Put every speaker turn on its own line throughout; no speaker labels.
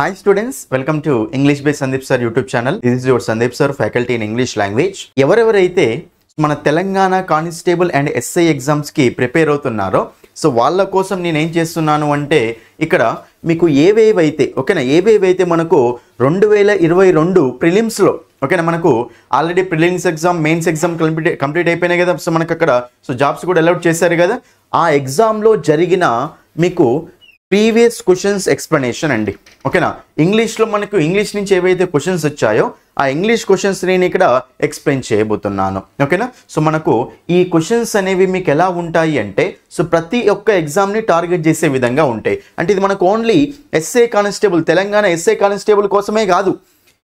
Hi students, welcome to English by Sandeep Sir YouTube channel. This is your Sandeep Sir, faculty in English language. ఎవరెవరైతే మన Telangana constable and SI exams కి prepare అవుతున్నారో so వాళ్ళ కోసం నేను ఏం చేస్తున్నాను అంటే ఇక్కడ మీకు ఏవేవైతే మనకు 2022 ప్రిలిమ్స్ లో ఓకేనా మనకు already prelims exam mains exam complete అయిపోయినాయి కదా. సో మనకు అక్కడ సో జాబ్స్ కూడా అలౌట్ చేశారు కదా. ఆ ఎగ్జామ్ లో జరిగిన మీకు ప్రీవియస్ క్వశ్చన్స్ ఎక్స్ప్లెనేషన్ అండి. ఓకేనా, ఇంగ్లీష్లో మనకు ఇంగ్లీష్ నుంచి ఏవైతే క్వశ్చన్స్ వచ్చాయో ఆ ఇంగ్లీష్ క్వశ్చన్స్ నేను ఇక్కడ ఎక్స్ప్లెయిన్ చేయబోతున్నాను. ఓకేనా, సో మనకు ఈ క్వశ్చన్స్ అనేవి మీకు ఎలా ఉంటాయి అంటే సో ప్రతి ఒక్క ఎగ్జామ్ని టార్గెట్ చేసే విధంగా ఉంటాయి. అంటే ఇది మనకు only SI constable Telangana SI constable కోసమే కాదు,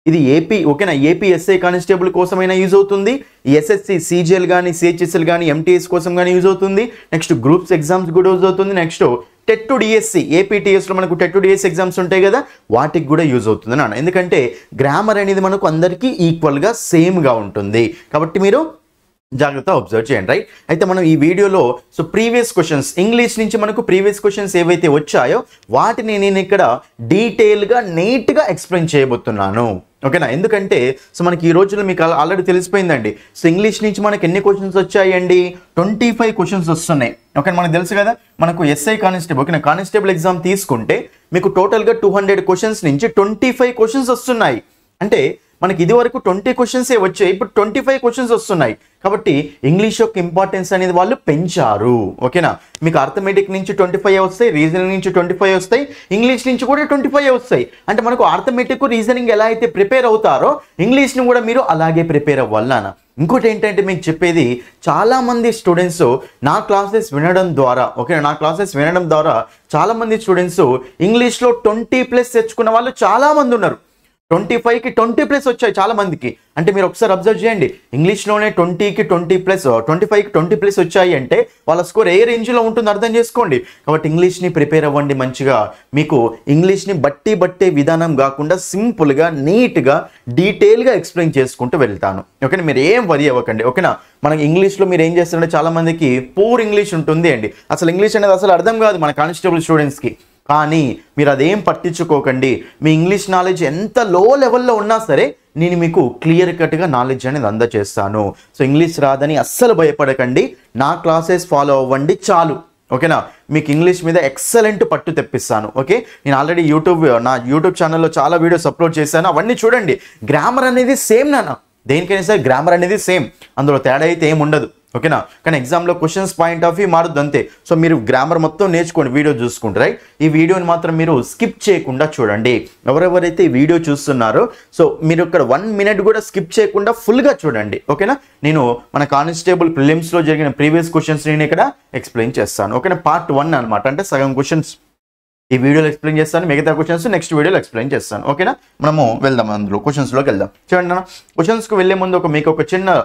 ఇది ఏపీ ఓకేనా ఏపీ ఎస్ఐ కానిస్టేబుల్ కోసమైనా యూజ్ అవుతుంది, ఎస్ఎస్సి సిజిఎల్ కానీ సిహెచ్ఎస్ఎల్ కానీ ఎంటీఎస్ కోసం కానీ యూజ్ అవుతుంది, నెక్స్ట్ గ్రూప్స్ ఎగ్జామ్స్ కూడా యూజ్ అవుతుంది, నెక్స్ట్ టెట్ టు డిఎస్సి ఏపీటీఎస్లో మనకు టెట్ టు డిఎస్సి ఎగ్జామ్స్ ఉంటాయి కదా వాటికి కూడా యూజ్ అవుతుంది నాన్న. ఎందుకంటే గ్రామర్ అనేది మనకు అందరికీ ఈక్వల్గా సేమ్గా ఉంటుంది కాబట్టి మీరు జాగ్రత్త అబ్జర్వ్ చేయండి. రైట్, అయితే మనం ఈ వీడియోలో సో ప్రీవియస్ క్వశ్చన్స్ ఇంగ్లీష్ నుంచి మనకు ప్రీవియస్ క్వశ్చన్స్ ఏవైతే వచ్చాయో వాటిని నేను ఇక్కడ డీటెయిల్గా నీట్గా ఎక్స్ప్లెయిన్ చేయబోతున్నాను. ఓకేనా, ఎందుకంటే సో మనకి ఈ రోజుల్లో మీకు ఆల్రెడీ తెలిసిపోయిందండి. సో ఇంగ్లీష్ నుంచి మనకి ఎన్ని క్వశ్చన్స్ వచ్చాయండి? 25 క్వశ్చన్స్ వస్తున్నాయి. ఓకే, మనకు తెలుసు కదా మనకు ఎస్ఐ కానిస్టేబుల్ ఓకేనా కానిస్టేబుల్ ఎగ్జామ్ తీసుకుంటే మీకు టోటల్గా 200 క్వశ్చన్స్ నుంచి 25 క్వశ్చన్స్ వస్తున్నాయి. అంటే మనకి ఇది వరకు 20 క్వశ్చన్సే వచ్చాయి, ఇప్పుడు 25 క్వశ్చన్స్ వస్తున్నాయి. కాబట్టి ఇంగ్లీష్ యొక్క ఇంపార్టెన్స్ అనేది వాళ్ళు పెంచారు. ఓకేనా, మీకు అర్థమెటిక్ నుంచి 25 వస్తాయి, రీజనింగ్ నుంచి 25 వస్తాయి, ఇంగ్లీష్ నుంచి కూడా 25 వస్తాయి. అంటే మనకు అర్థమెటిక్ రీజనింగ్ ఎలా అయితే ప్రిపేర్ అవుతారో ఇంగ్లీష్ని కూడా మీరు అలాగే ప్రిపేర్ అవ్వాలన్నా. ఇంకోటి ఏంటంటే మీకు చెప్పేది, చాలామంది స్టూడెంట్స్ నా క్లాసెస్ వినడం ద్వారా చాలామంది స్టూడెంట్స్ ఇంగ్లీష్లో 20+ తెచ్చుకున్న వాళ్ళు చాలామంది ఉన్నారు. 25కి 20+ వచ్చాయి చాలా మందికి. అంటే మీరు ఒకసారి అబ్జర్వ్ చేయండి, ఇంగ్లీష్లోనే 20కి 20+, 25కి 20+ వచ్చాయి అంటే వాళ్ళ స్కోర్ ఏ రేంజ్లో ఉంటుందో అర్థం చేసుకోండి. కాబట్టి ఇంగ్లీష్ని ప్రిపేర్ అవ్వండి మంచిగా. మీకు ఇంగ్లీష్ని బట్టే విధానం కాకుండా సింపుల్గా నీట్గా డీటెయిల్గా ఎక్స్ప్లెయిన్ చేసుకుంటూ వెళ్తాను. ఓకేనా, మీరు ఏం వరి అవ్వకండి. ఓకేనా, మనకి ఇంగ్లీష్లో మీరు ఏం చేస్తారంటే చాలామందికి పూర్ ఇంగ్లీష్ ఉంటుంది అండి, అసలు ఇంగ్లీష్ అనేది అసలు అర్థం కాదు మన కానిస్టేబుల్ స్టూడెంట్స్కి. కానీ మీరు అదేం పట్టించుకోకండి, మీ ఇంగ్లీష్ నాలెడ్జ్ ఎంత లో లెవెల్లో ఉన్నా సరే నేను మీకు క్లియర్ కట్గా నాలెడ్జ్ అనేది అందజేస్తాను. సో ఇంగ్లీష్ రాదని అస్సలు భయపడకండి, నా క్లాసెస్ ఫాలో అవ్వండి చాలు. ఓకేనా, మీకు ఇంగ్లీష్ మీద ఎక్సలెంట్ పట్టు తెప్పిస్తాను. ఓకే, నేను ఆల్రెడీ నా యూట్యూబ్ ఛానల్లో చాలా వీడియోస్ అప్లోడ్ చేశాను, అవన్నీ చూడండి. గ్రామర్ అనేది సేమ్ నాన్న, దేనికైనా సరే గ్రామర్ అనేది సేమ్, అందులో తేడా అయితే ఏమి ఉండదు. ఓకేనా, కానీ ఎగ్జామ్లో క్వశ్చన్స్ పాయింట్ ఆఫ్ వ్యూ మారుద్దు అంతే. సో మీరు గ్రామర్ మొత్తం నేర్చుకోండి వీడియో చూసుకుంటే. రైట్, ఈ వీడియోని మాత్రం మీరు స్కిప్ చేయకుండా చూడండి. ఎవరెవరైతే ఈ వీడియో చూస్తున్నారో సో మీరు ఇక్కడ 1 మినిట్ కూడా స్కిప్ చేయకుండా ఫుల్గా చూడండి. ఓకేనా, నేను మన కానిస్టేబుల్ ప్రిలిమ్స్లో జరిగిన ప్రీవియస్ క్వశ్చన్స్ నేను ఇక్కడ ఎక్స్ప్లెయిన్ చేస్తాను. ఓకేనా, పార్ట్ 1 అనమాట, అంటే సగం క్వశ్చన్స్ ఈ వీడియోలో ఎక్స్ప్లెయిన్ చేస్తాను, మిగతా క్వశ్చన్స్ నెక్స్ట్ వీడియోలో ఎక్స్ప్లెయిన్ చేస్తాను. ఓకేనా, మనము వెళ్దాం, అందులో క్వశ్చన్స్లోకి వెళ్దాం. చూడండి అన్న, క్వశ్చన్స్కి వెళ్ళే ముందు మీకు ఒక చిన్న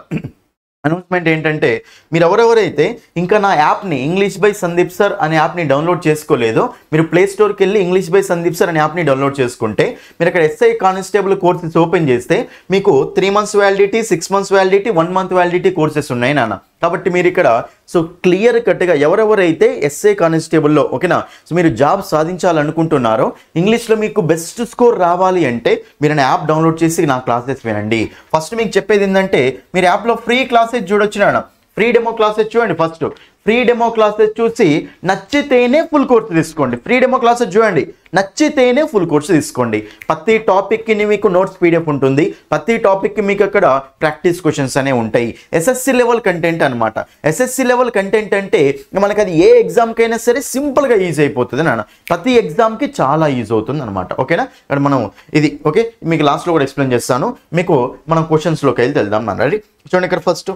అనౌన్స్మెంట్ ఏంటంటే, మీరు ఎవరెవరైతే ఇంకా నా యాప్ని ఇంగ్లీష్ బై సందీప్ సార్ అనే యాప్ని డౌన్లోడ్ చేసుకోలేదో మీరు ప్లే స్టోర్కి వెళ్ళి ఇంగ్లీష్ బై సందీప్ సార్ అనే యాప్ని డౌన్లోడ్ చేసుకుంటే మీరు అక్కడ ఎస్ఐ కానిస్టేబుల్ కోర్సెస్ ఓపెన్ చేస్తే మీకు 3 months validity, 6 months validity, 1 month validity courses ఉన్నాయి నాన్న. కాబట్టి మీరు ఇక్కడ సో క్లియర్ కట్గా ఎవరెవరైతే ఎస్ఐ కానిస్టేబుల్లో ఓకేనా సో మీరు జాబ్ సాధించాలనుకుంటున్నారో ఇంగ్లీష్లో మీకు బెస్ట్ స్కోర్ రావాలి అంటే మీరు నా యాప్ డౌన్లోడ్ చేసి నా క్లాసెస్ వినండి. ఫస్ట్ మీకు చెప్పేది ఏంటంటే, మీరు యాప్లో ఫ్రీ క్లాసెస్ చూడొచ్చు నాన్న, ఫ్రీ డెమో క్లాసెస్ చూడండి. ఫస్ట్ ఫ్రీ డెమో క్లాసెస్ చూసి నచ్చితేనే ఫుల్ కోర్సు తీసుకోండి. ఫ్రీ డెమో క్లాసెస్ చూడండి, నచ్చితేనే ఫుల్ కోర్సు తీసుకోండి. ప్రతి టాపిక్కి మీకు నోట్స్ పీడిఎఫ్ ఉంటుంది, ప్రతి టాపిక్కి మీకు అక్కడ ప్రాక్టీస్ క్వశ్చన్స్ అనేవి ఉంటాయి. ఎస్ఎస్సి లెవెల్ కంటెంట్ అనమాట. ఎస్ఎస్సి లెవెల్ కంటెంట్ అంటే మనకి అది ఏ ఎగ్జామ్కైనా సరే సింపుల్గా ఈజీ అయిపోతుంది నాన్న, ప్రతి ఎగ్జామ్కి చాలా ఈజీ అవుతుంది అనమాట. ఓకేనా, ఇక్కడ మనం ఇది ఓకే మీకు లాస్ట్లో కూడా ఎక్స్ప్లెయిన్ చేస్తాను. మీకు మనం క్వశ్చన్స్లోకి వెళ్దాం నాన్న. రెడీ, చూడండి ఇక్కడ ఫస్ట్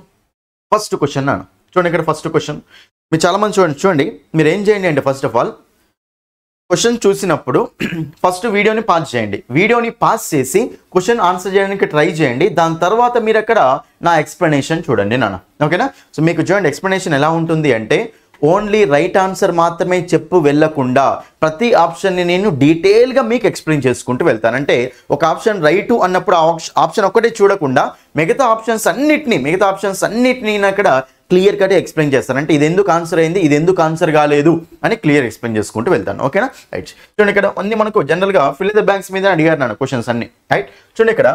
క్వశ్చన్ నాన్న. చూడండి ఇక్కడ ఫస్ట్ క్వశ్చన్, మీరు చాలామంది చూడండి మీరు ఏం చేయండి అంటే ఫస్ట్ ఆఫ్ ఆల్ క్వశ్చన్ చూసినప్పుడు ఫస్ట్ వీడియోని పాజ్ చేయండి. వీడియోని పాజ్ చేసి క్వశ్చన్ ఆన్సర్ చేయడానికి ట్రై చేయండి. దాని తర్వాత మీరు అక్కడ నా ఎక్స్ప్లెనేషన్ చూడండి నాన్న. ఓకేనా, సో మీకు చూడండి ఎక్స్ప్లెనేషన్ ఎలా ఉంటుంది అంటే, ఓన్లీ రైట్ ఆన్సర్ మాత్రమే చెప్పు వెళ్ళకుండా ప్రతి ఆప్షన్ని నేను డీటెయిల్గా మీకు ఎక్స్ప్లెయిన్ చేసుకుంటూ వెళ్తాను. అంటే ఒక ఆప్షన్ రైటు అన్నప్పుడు ఆప్షన్ ఒక్కటే చూడకుండా మిగతా ఆప్షన్స్ అన్నిటినీ నేను అక్కడ క్లియర్ కట్ ఎక్స్ప్లెయిన్ చేస్తాను. అంటే ఇది ఎందుకు ఆన్సర్ అయింది, ఇది ఎందుకు ఆన్సర్ కాలేదు అని క్లియర్ ఎక్స్ప్లెయిన్ చేసుకుంటూ వెళ్తాను. ఓకేనా? రైట్. చూడండి ఇక్కడ అన్ని మనకు జనరల్గా ఫిల్ ద బ్లాంక్స్ మీద అడిగారు నన్ను క్వశ్చన్స్ అన్ని. రైట్. చూడండి ఇక్కడ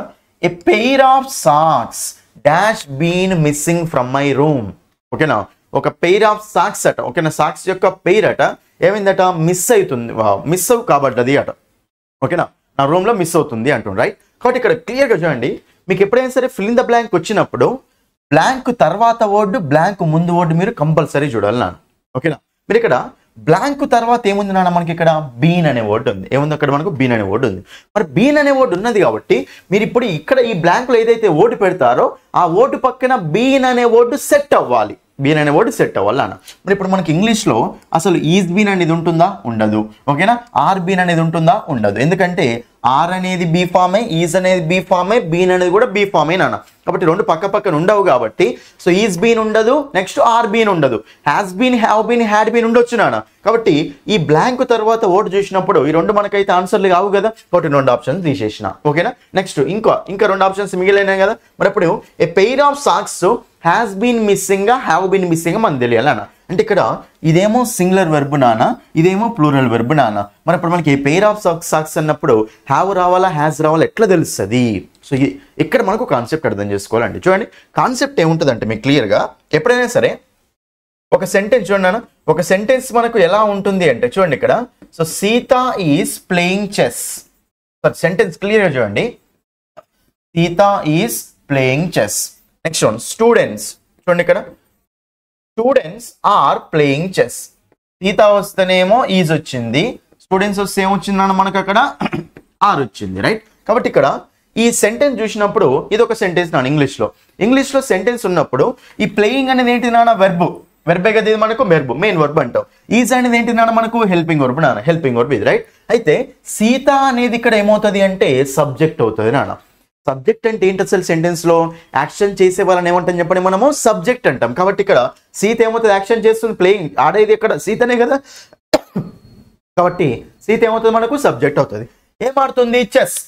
a pair of socks dash been missing from my room. ఓకేనా? ఒక పెయిర్ ఆఫ్ సాక్స్ అట. ఓకేనా? సాక్స్ యొక్క పెయిర్ అట ఏమైందట, మిస్ అవుతుంది, మిస్ అవు కాబడ్డది అట. ఓకేనా? నా రూమ్లో మిస్ అవుతుంది అంటుంది. రైట్. కాబట్టి ఇక్కడ క్లియర్గా చూడండి, మీకు ఎప్పుడైనా సరే ఫిల్ ఇన్ ద బ్లాంక్ వచ్చినప్పుడు బ్లాంక్ తర్వాత వర్డ్, బ్లాంక్ ముందు వర్డ్ మీరు కంపల్సరీ చూడాలి నాన్న. ఓకేనా? మీరు ఇక్కడ బ్లాంక్ తర్వాత ఏముంది నాన్న, మనకి ఇక్కడ బీన్ అనే వర్డ్ ఉంది. ఏముంది అక్కడ మనకు? బీన్ అనే వర్డ్ ఉంది. మరి బీన్ అనే వర్డ్ ఉన్నది కాబట్టి మీరు ఇప్పుడు ఇక్కడ ఈ బ్లాంక్లో ఏదైతే వర్డ్ పెడతారో ఆ వర్డ్ పక్కన బీన్ అనే వర్డ్ సెట్ అవ్వాలి. బీన్ అనే వర్డ్ సెట్ అవ్వాలి అన్న. మరి ఇప్పుడు మనకి ఇంగ్లీష్లో అసలు ఈజ్ బీన్ అనేది ఉంటుందా? ఉండదు. ఓకేనా? ఆర్ బీన్ అనేది ఉంటుందా? ఉండదు. ఎందుకంటే ఆర్ అనేది బీ ఫామే, ఈజ్ అనేది బీ ఫామే, బీన్ అనేది కూడా బీ ఫామే నాన్న. కాబట్టి రెండు పక్క పక్కన ఉండవు కాబట్టి సో ఈజ్ బీన్ ఉండదు, నెక్స్ట్ ఆర్ బీన్ ఉండదు, has been, have been, had been ఉండొచ్చు నాన్న. కాబట్టి ఈ బ్లాంక్ తర్వాత వర్డ్ చూసినప్పుడు ఈ రెండు మనకైతే ఆన్సర్లు కావు కదా, కాబట్టి రెండు ఆప్షన్స్ తీసేసిన. ఓకేనా? నెక్స్ట్ ఇంకా రెండు ఆప్షన్స్ మిగిలినాయి కదా. మరి ఇప్పుడు a pair of socks has been missing, have been missing మనకు తెలియాలి అన్న. అంటే ఇక్కడ ఇదేమో సింగులర్ వెర్బ్ నాన్న, ఇదేమో ప్లూరల్ వెర్బ్ నాన్న. మరి ఇప్పుడు మనకి పెయిర్ ఆఫ్ సాక్స్ అన్నప్పుడు హ్యావ్ రావాలా, హ్యాస్ రావాలా, ఎట్లా తెలుస్తుంది? సో ఇక్కడ మనకు కాన్సెప్ట్ అర్థం చేసుకోవాలండి. చూడండి కాన్సెప్ట్ ఏముంటుందంటే మీకు క్లియర్గా ఎప్పుడైనా సరే ఒక సెంటెన్స్ చూడండి నాన్న, ఒక సెంటెన్స్ మనకు ఎలా ఉంటుంది అంటే చూడండి ఇక్కడ, so Sita is playing chess. Sentence క్లియర్గా చూడండి, Sita is playing chess. Next one students. చూడండి ఇక్కడ students are playing chess. Sita వస్తేనేమో ఈజ్ వచ్చింది, స్టూడెంట్స్ వస్తే ఏమొచ్చిందన్న మనకు అక్కడ ఆర్ వచ్చింది. రైట్. కాబట్టి ఇక్కడ ఈ సెంటెన్స్ చూసినప్పుడు ఇది ఒక సెంటెన్స్ నాన్న. ఇంగ్లీష్లో సెంటెన్స్ ఉన్నప్పుడు ఈ ప్లేయింగ్ అనేది ఏంటి నాన్న, వెర్బే కదా ఇది మనకు, మెయిన్ వర్బ్ అంటాం. ఈజ్ అనేది ఏంటి నాన్న మనకు, హెల్పింగ్ వర్బ్ నాన్న, హెల్పింగ్ వర్బ్ ఇది. రైట్. అయితే సీత అనేది ఇక్కడ ఏమవుతుంది అంటే సబ్జెక్ట్ అవుతుంది నాన్న. సబ్జెక్ట్ అంటే ఏంటి అసలు సెంటెన్స్ లో యాక్షన్ చేసే వాళ్ళని ఏమంటాం చెప్పండి, మనము సబ్జెక్ట్ అంటాం. కాబట్టి ఇక్కడ సీత ఏమవుతుంది, యాక్షన్ చేస్తుంది, ప్లేయింగ్ ఆడేది ఇక్కడ సీతనే కదా. కాబట్టి సీత ఏమవుతుంది మనకు, సబ్జెక్ట్ అవుతుంది. ఏం ఆడుతుంది, చెస్.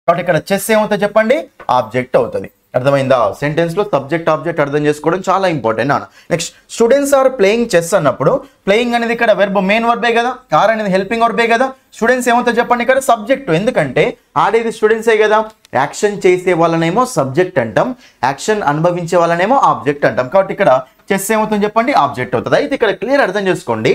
కాబట్టి ఇక్కడ చెస్ ఏమవుతుంది చెప్పండి, ఆబ్జెక్ట్ అవుతుంది. అర్థమైందా? సెంటెన్స్ లో సబ్జెక్ట్ ఆబ్జెక్ట్ అర్థం చేసుకోవడం చాలా ఇంపార్టెంట్ అన్న. Next students are playing chess అన్నప్పుడు ప్లేయింగ్ అనేది ఇక్కడ వెర్బ్, మెయిన్ వర్బే కదా, ఆర్ అనేది హెల్పింగ్ వర్బే కదా. స్టూడెంట్స్ ఏమవుతుంది చెప్పండి ఇక్కడ, సబ్జెక్ట్. ఎందుకంటే ఆడేది స్టూడెంట్సే కదా. యాక్షన్ చేసే వాళ్ళనేమో సబ్జెక్ట్ అంటాం, యాక్షన్ అనుభవించే వాళ్ళనేమో ఆబ్జెక్ట్ అంటాం. కాబట్టి ఇక్కడ చెస్ ఏమవుతుంది చెప్పండి, ఆబ్జెక్ట్ అవుతుంది. అయితే ఇక్కడ క్లియర్ అర్థం చేసుకోండి,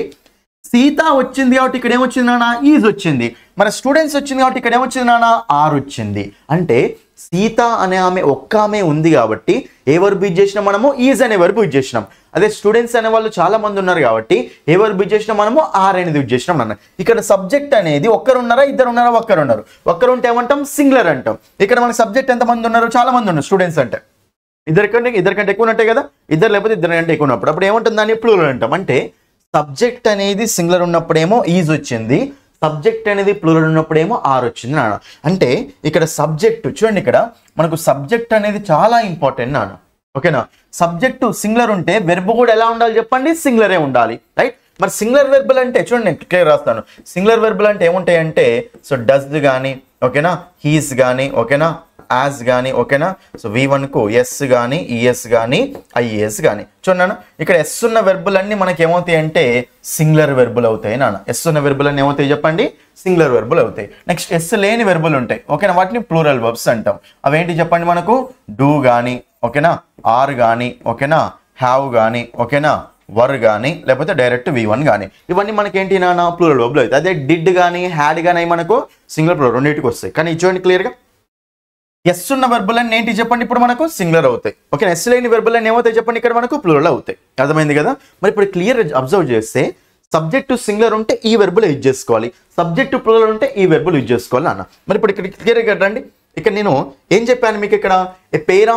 సీత వచ్చింది కాబట్టి ఇక్కడ ఏమొచ్చింది నాన్న, ఈజ్ వచ్చింది. మరి స్టూడెంట్స్ వచ్చింది కాబట్టి ఇక్కడ ఏమొచ్చింది నాన్న, ఆర్ వచ్చింది. అంటే సీత అనే ఆమె ఒక్క ఆమె ఉంది కాబట్టి ఏ వర్బ్ యూజ్ చేసినాం మనము, ఈజ్ అనే వర్బ్ యూజ్ చేసినాం. అదే స్టూడెంట్స్ అనే వాళ్ళు చాలా మంది ఉన్నారు కాబట్టి ఏ వర్బ్ యూజ్ చేసినాం మనము, ఆర్ అనేది యూజ్ చేసినాం అన్న. ఇక్కడ సబ్జెక్ట్ అనేది ఒక్కరు ఉన్నారా, ఇద్దరు ఉన్నారా, ఒక్కరు ఉన్నారు. ఒక్కరు ఉంటే ఏమంటాం, సింగులర్ అంటాం. ఇక్కడ మన సబ్జెక్ట్ ఎంత మంది ఉన్నారు, చాలా మంది ఉన్నారు. స్టూడెంట్స్ అంటే ఇద్దరికంటే ఎక్కువ ఉన్నట్టే కదా, ఇద్దరు లేకపోతే ఇద్దరు కంటే ఎక్కువ ఉన్నప్పుడు అప్పుడు ఏమంటుంది, దాన్ని ప్లూరల్ అంటాం. అంటే సబ్జెక్ట్ అనేది సింగులర్ ఉన్నప్పుడేమో ఈజ్ వచ్చింది, సబ్జెక్ట్ అనేది ప్లూరల్ ఉన్నప్పుడేమో ఆర్ వచ్చింది నాన్న. అంటే ఇక్కడ సబ్జెక్ట్ చూడండి, ఇక్కడ మనకు సబ్జెక్ట్ అనేది చాలా ఇంపార్టెంట్ నాన్న. ఓకేనా? సబ్జెక్టు సింగులర్ ఉంటే వెర్బ్ కూడా ఎలా ఉండాలి చెప్పండి, సింగులరే ఉండాలి. రైట్. మరి సింగులర్ వెర్బులు అంటే చూడండి, నేను క్లియర్ రాస్తాను. సింగులర్ వెర్బులు అంటే ఏముంటాయి అంటే సో డస్ కానీ, ఓకేనా, హీస్ కానీ, ఓకేనా, యాజ్ కానీ, ఓకేనా. సో V1 కు ఎస్ కానీ, ఈఎస్ కానీ, ఐఏఎస్ కానీ. చూడండి ఇక్కడ ఎస్ ఉన్న వెర్బులన్నీ మనకి ఏమవుతాయి అంటే సింగులర్ వెర్బులు అవుతాయి నాన్న. ఎస్ ఉన్న వెర్బులన్నీ ఏమవుతాయి చెప్పండి, సింగులర్ వెర్బులు అవుతాయి. నెక్స్ట్ ఎస్ లేని వెర్బులు ఉంటాయి, ఓకేనా, వాటిని ప్లూరల్ వర్బ్స్ అంటాం. అవేంటి చెప్పండి మనకు, డూ కానీ, ఓకేనా, ఆర్ కానీ, ఓకేనా, హ్యావ్ కానీ, ఓకేనా, వర్ కానీ, లేకపోతే డైరెక్ట్ V1 కానీ. ఇవన్నీ మనకి ఏంటి నాన్న, ప్లూరల్ వర్బులు అవుతాయి. అదే డిడ్ కానీ, హ్యాడ్ కానీ మనకు సింగులర్ ప్లూరల్ రెండింటికి వస్తాయి. కానీ చూడండి క్లియర్గా ఎస్ ఉన్న వెర్బులన్నీ ఏంటి చెప్పండి ఇప్పుడు మనకు సింగులర్ అవుతాయి. ఓకే, ఎస్ లేని వెర్బులన్నీ ఏమవుతాయి చెప్పండి, ఇక్కడ మనకు ప్లూరల్ అవుతాయి. అర్థమైంది కదా. మరి ఇప్పుడు క్లియర్ అబ్జర్వ్ చేస్తే సబ్జెక్టు సింగులర్ ఉంటే ఈ వెర్బులు యూజ్ చేసుకోవాలి, సబ్జెక్టు ప్లూరల్ ఉంటే ఈ వెర్బులు యూజ్ చేసుకోవాలి అన్న. మరి ఇప్పుడు ఇక్కడ క్లియర్గా రండి, ఇక్కడ నేను ఏం చెప్పాను మీకు, ఇక్కడ ఏ పెయిర్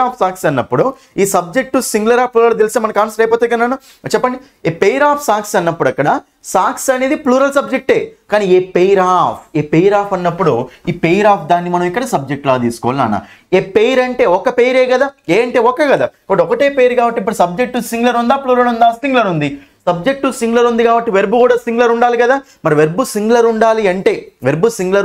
ఆఫ్ సాక్స్ అన్నప్పుడు ఈ సబ్జెక్టు సింగులర్ ఆఫ్ ప్లూరల్ తెలిస్తే మనకు ఆన్సర్ అయిపోతాయి కదా. చెప్పండి, ఏ పెయిర్ ఆఫ్ సాక్స్ అన్నప్పుడు అక్కడ సాక్స్ అనేది ప్లూరల్ సబ్జెక్టే, కానీ ఏ పెయిర్ ఆఫ్ అన్నప్పుడు ఈ పెయిర్ ఆఫ్ దాన్ని మనం ఇక్కడ సబ్జెక్ట్ లా తీసుకోవాలి నాన్న. ఏ పెయిర్ అంటే ఒక పెయిరే కదా, ఏ అంటే ఒక కదా, ఒకటే పెయిర్ కాబట్టి ఇప్పుడు సబ్జెక్టు సింగులర్ ఉందా, ప్లూరల్ ఉందా, సింగులర్ ఉంది. సబ్జెక్టు సింగులర్ ఉంది కాబట్టి వెర్బ్ కూడా సింగులర్ ఉండాలి కదా. మరి వెర్బ్ సింగులర్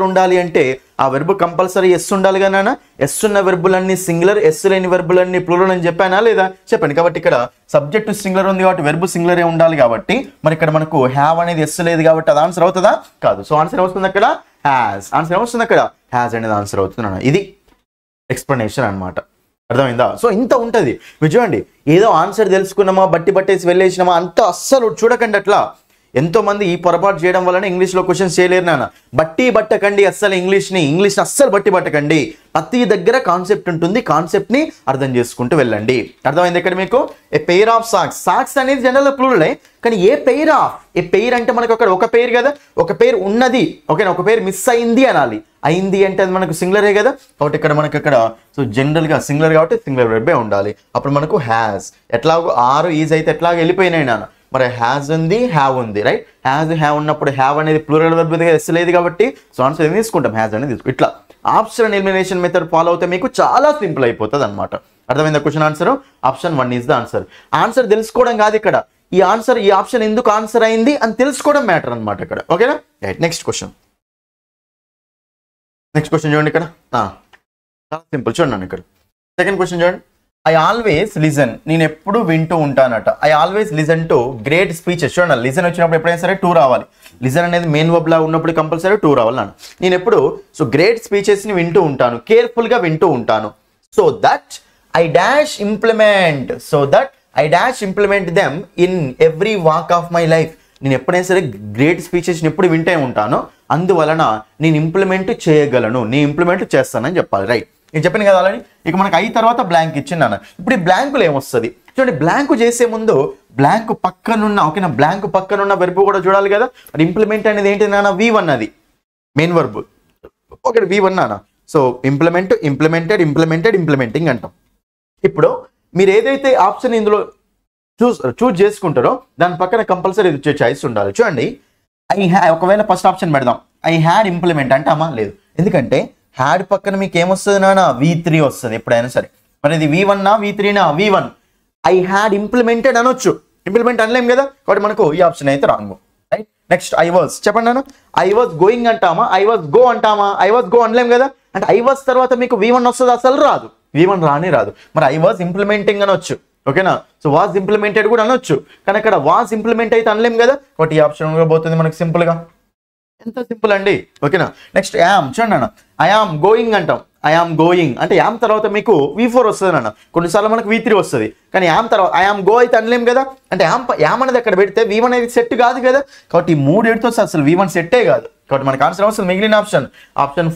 ఉండాలి అంటే ఆ వెర్బ్ కంపల్సరీ ఎస్ ఉండాలి కదా. ఎస్ ఉన్న వెర్బులన్నీ సింగులర్, ఎస్ లేని వెర్బులన్నీ ప్లూరల్ అని చెప్పానా లేదా? చెప్పండి. కాబట్టి ఇక్కడ సబ్జెక్టు సింగులర్ ఉంది కాబట్టి వెర్బ్ సింగులరే ఉండాలి కాబట్టి మరి ఇక్కడ మనకు హ్యావ్ అనేది ఎస్ లేదు కాబట్టి అది ఆన్సర్ అవుతుందా? కాదు. సో ఆన్సర్ ఏమొస్తుంది అక్కడ? హ్యాస్. ఆన్సర్ ఏమొస్తుంది అక్కడ? హ్యాస్ అనేది ఆన్సర్ అవుతుంది. ఇది ఎక్స్ప్లెనేషన్ అన్నమాట. అర్థమైందా? సో ఇంత ఉంటుంది. మీరు చూడండి, ఏదో ఆన్సర్ తెలుసుకున్నామా, బట్టేసి వెళ్ళేసినామా అంత అస్సలు చూడకండి. అట్లా ఎంతో మంది ఈ పొరపాటు చేయడం వలన ఇంగ్లీష్లో క్వశ్చన్స్ చేయలేరు నాన్న. బట్టకండి అస్సలు ఇంగ్లీష్ని అస్సలు బట్టకండి. ప్రతి దగ్గర కాన్సెప్ట్ ఉంటుంది, కాన్సెప్ట్ని అర్థం చేసుకుంటూ వెళ్ళండి. అర్థమైంది ఇక్కడ మీకు? ఏ పెయిర్ ఆఫ్ సాక్స్. సాక్స్ అనేది జనరల్ ప్లూరలే, కానీ ఏ పెయిర్ అంటే మనకు అక్కడ ఒక పెయిర్ కదా, ఒక పెయిర్ ఉన్నది, ఓకేనా, ఒక పెయిర్ మిస్ అయింది అనాలి. అయింది అంటే అది మనకు సింగులరే కదా, కాబట్టి ఇక్కడ మనకి అక్కడ సో జనరల్గా సింగులర్ కాబట్టి సింగులర్ వెర్బే ఉండాలి. అప్పుడు మనకు హ్యాస్. ఎట్లాగో ఆరు ఈజ్ అయితే ఎట్లాగో వెళ్ళిపోయినాయి నాన్న. మరి హ్యాస్ ఉంది, హ్యావ్ ఉంది, రైట్. హ్యావ్ ఉన్నప్పుడు హ్యావ్ అనేది ప్లూరల్ వెర్బ్ ఎస్ లేదు కాబట్టి సో ఆన్సర్ ఏమి తీసుకుంటాం? హ్యాస్ అనేది తీసుకుంటాం. ఇట్లా ఆప్షన్ ఎలిమినేషన్ మెథడ్ ఫాలో అవుతే మీకు చాలా సింపుల్ అయిపోతుంది అనమాట. అర్థమైందా? Question answer option 1 is the answer. Answer తెలుసుకోవడం కాదు ఇక్కడ, ఈ ఆప్షన్ ఎందుకు ఆన్సర్ అయింది అని తెలుసుకోవడం మ్యాటర్ అనమాట ఇక్కడ. ఓకేనా? రైట్. నెక్స్ట్ క్వశ్చన్ చూడండి. ఇక్కడ చాలా సింపుల్. చూడండి ఇక్కడ సెకండ్ క్వశ్చన్ చూడండి. I always listen. నేను ఎప్పుడు వింటూ ఉంటానట. I always listen to great speeches. చూడండి, లిజన్ వచ్చినప్పుడు ఎప్పుడైనా సరే టూ రావాలి. లిజన్ అనేది మెయిన్ వర్బ్ లా ఉన్నప్పుడు కంపల్సరీ టూ రావాలి నాన్న. నేను ఎప్పుడు సో గ్రేట్ స్పీచెస్ని వింటూ ఉంటాను, కేర్ఫుల్గా వింటూ ఉంటాను. So that I dash implement them in every walk of my life. నేను ఎప్పుడైనా సరే గ్రేట్ స్పీచెస్ని ఎప్పుడు వింటే ఉంటానో అందువలన నేను ఇంప్లిమెంట్ చేయగలను, నేను ఇంప్లిమెంట్ చేస్తానని చెప్పాలి. రైట్. నేను చెప్పాను కదా అలాని. ఇక మనకు ఐ తర్వాత బ్లాంక్ ఇచ్చింది. ఇప్పుడు ఈ బ్లాంకులు ఏమొస్తుంది చూడండి. బ్లాంకు చేసే ముందు బ్లాంక్ పక్కనున్న, ఓకేనా, బ్లాంక్ పక్కనున్న వెర్బ్ కూడా చూడాలి కదా. మరి ఇంప్లిమెంట్ అనేది ఏంటి నాన్న? V1 అది మెయిన్ వర్బ్, ఓకే, V1 నాన్న. సో ఇంప్లిమెంటింగ్ అంటాం. ఇప్పుడు మీరు ఏదైతే ఆప్షన్ ఇందులో చూస్ చేసుకుంటారో దాని పక్కన కంపల్సరీ ఇది వచ్చే చాయిస్ ఉండాలి. చూడండి, ఒకవేళ ఫస్ట్ ఆప్షన్ పెడదాం. ఐ హ్యాడ్ ఇంప్లిమెంట్ అంటామా? లేదు. ఎందుకంటే హ్యాడ్ పక్కన మీకు ఏమొస్తుంది నాన్న? V3 వస్తుంది ఎప్పుడైనా సరే. మరి ఇది V1 నా V3 నా? V1. ఐ హ్యాడ్ ఇంప్లిమెంటెడ్ అనొచ్చు, ఇంప్లిమెంట్ అనలేం కదా, కాబట్టి మనకు ఈ ఆప్షన్ అయితే wrong. Right. Next I was. చెప్పండి నాన్న, ఐ వాజ్ గోయింగ్ అంటామా? ఐ వాజ్ గో అంటామా? ఐ వాజ్ గో అనలేం కదా. అంటే ఐ వాజ్ తర్వాత మీకు V1 వస్తుంది? అసలు రాదు, V1 రాదు. మరి ఐ వాజ్ ఇంప్లిమెంటింగ్ అనొచ్చు, ఓకేనా. సో వాజ్ ఇంప్లిమెంటెడ్ కూడా అనొచ్చు, కానీ అక్కడ వాజ్ ఇంప్లిమెంట్ అయితే అనలేం కదా, కాబట్టి ఈ ఆప్షన్ కూడా పోతుంది మనకు సింపుల్గా. ఎంత సింపుల్ అండి, ఓకేనా. Next yam. చూడండి అన్న, ఐ ఆమ్ గోయింగ్ అంటాం. ఐ ఆమ్ గోయింగ్ అంటే యామ్ తర్వాత మీకు V4 వస్తుంది అన్న, కొన్నిసార్లు మనకు V3 వస్తుంది, కానీ యామ్ తర్వాత ఐ ఆమ్ గో అయితే అనలేం కదా. అంటే యామ్ అనేది అక్కడ పెడితే V1 అనేది సెట్ కాదు కదా, కాబట్టి ఈ 3 ఎడితో అసలు V1 సెట్టే కాదు, కాబట్టి మనకు ఆన్సర్ వస్తుంది మిగిలిన ఆప్షన్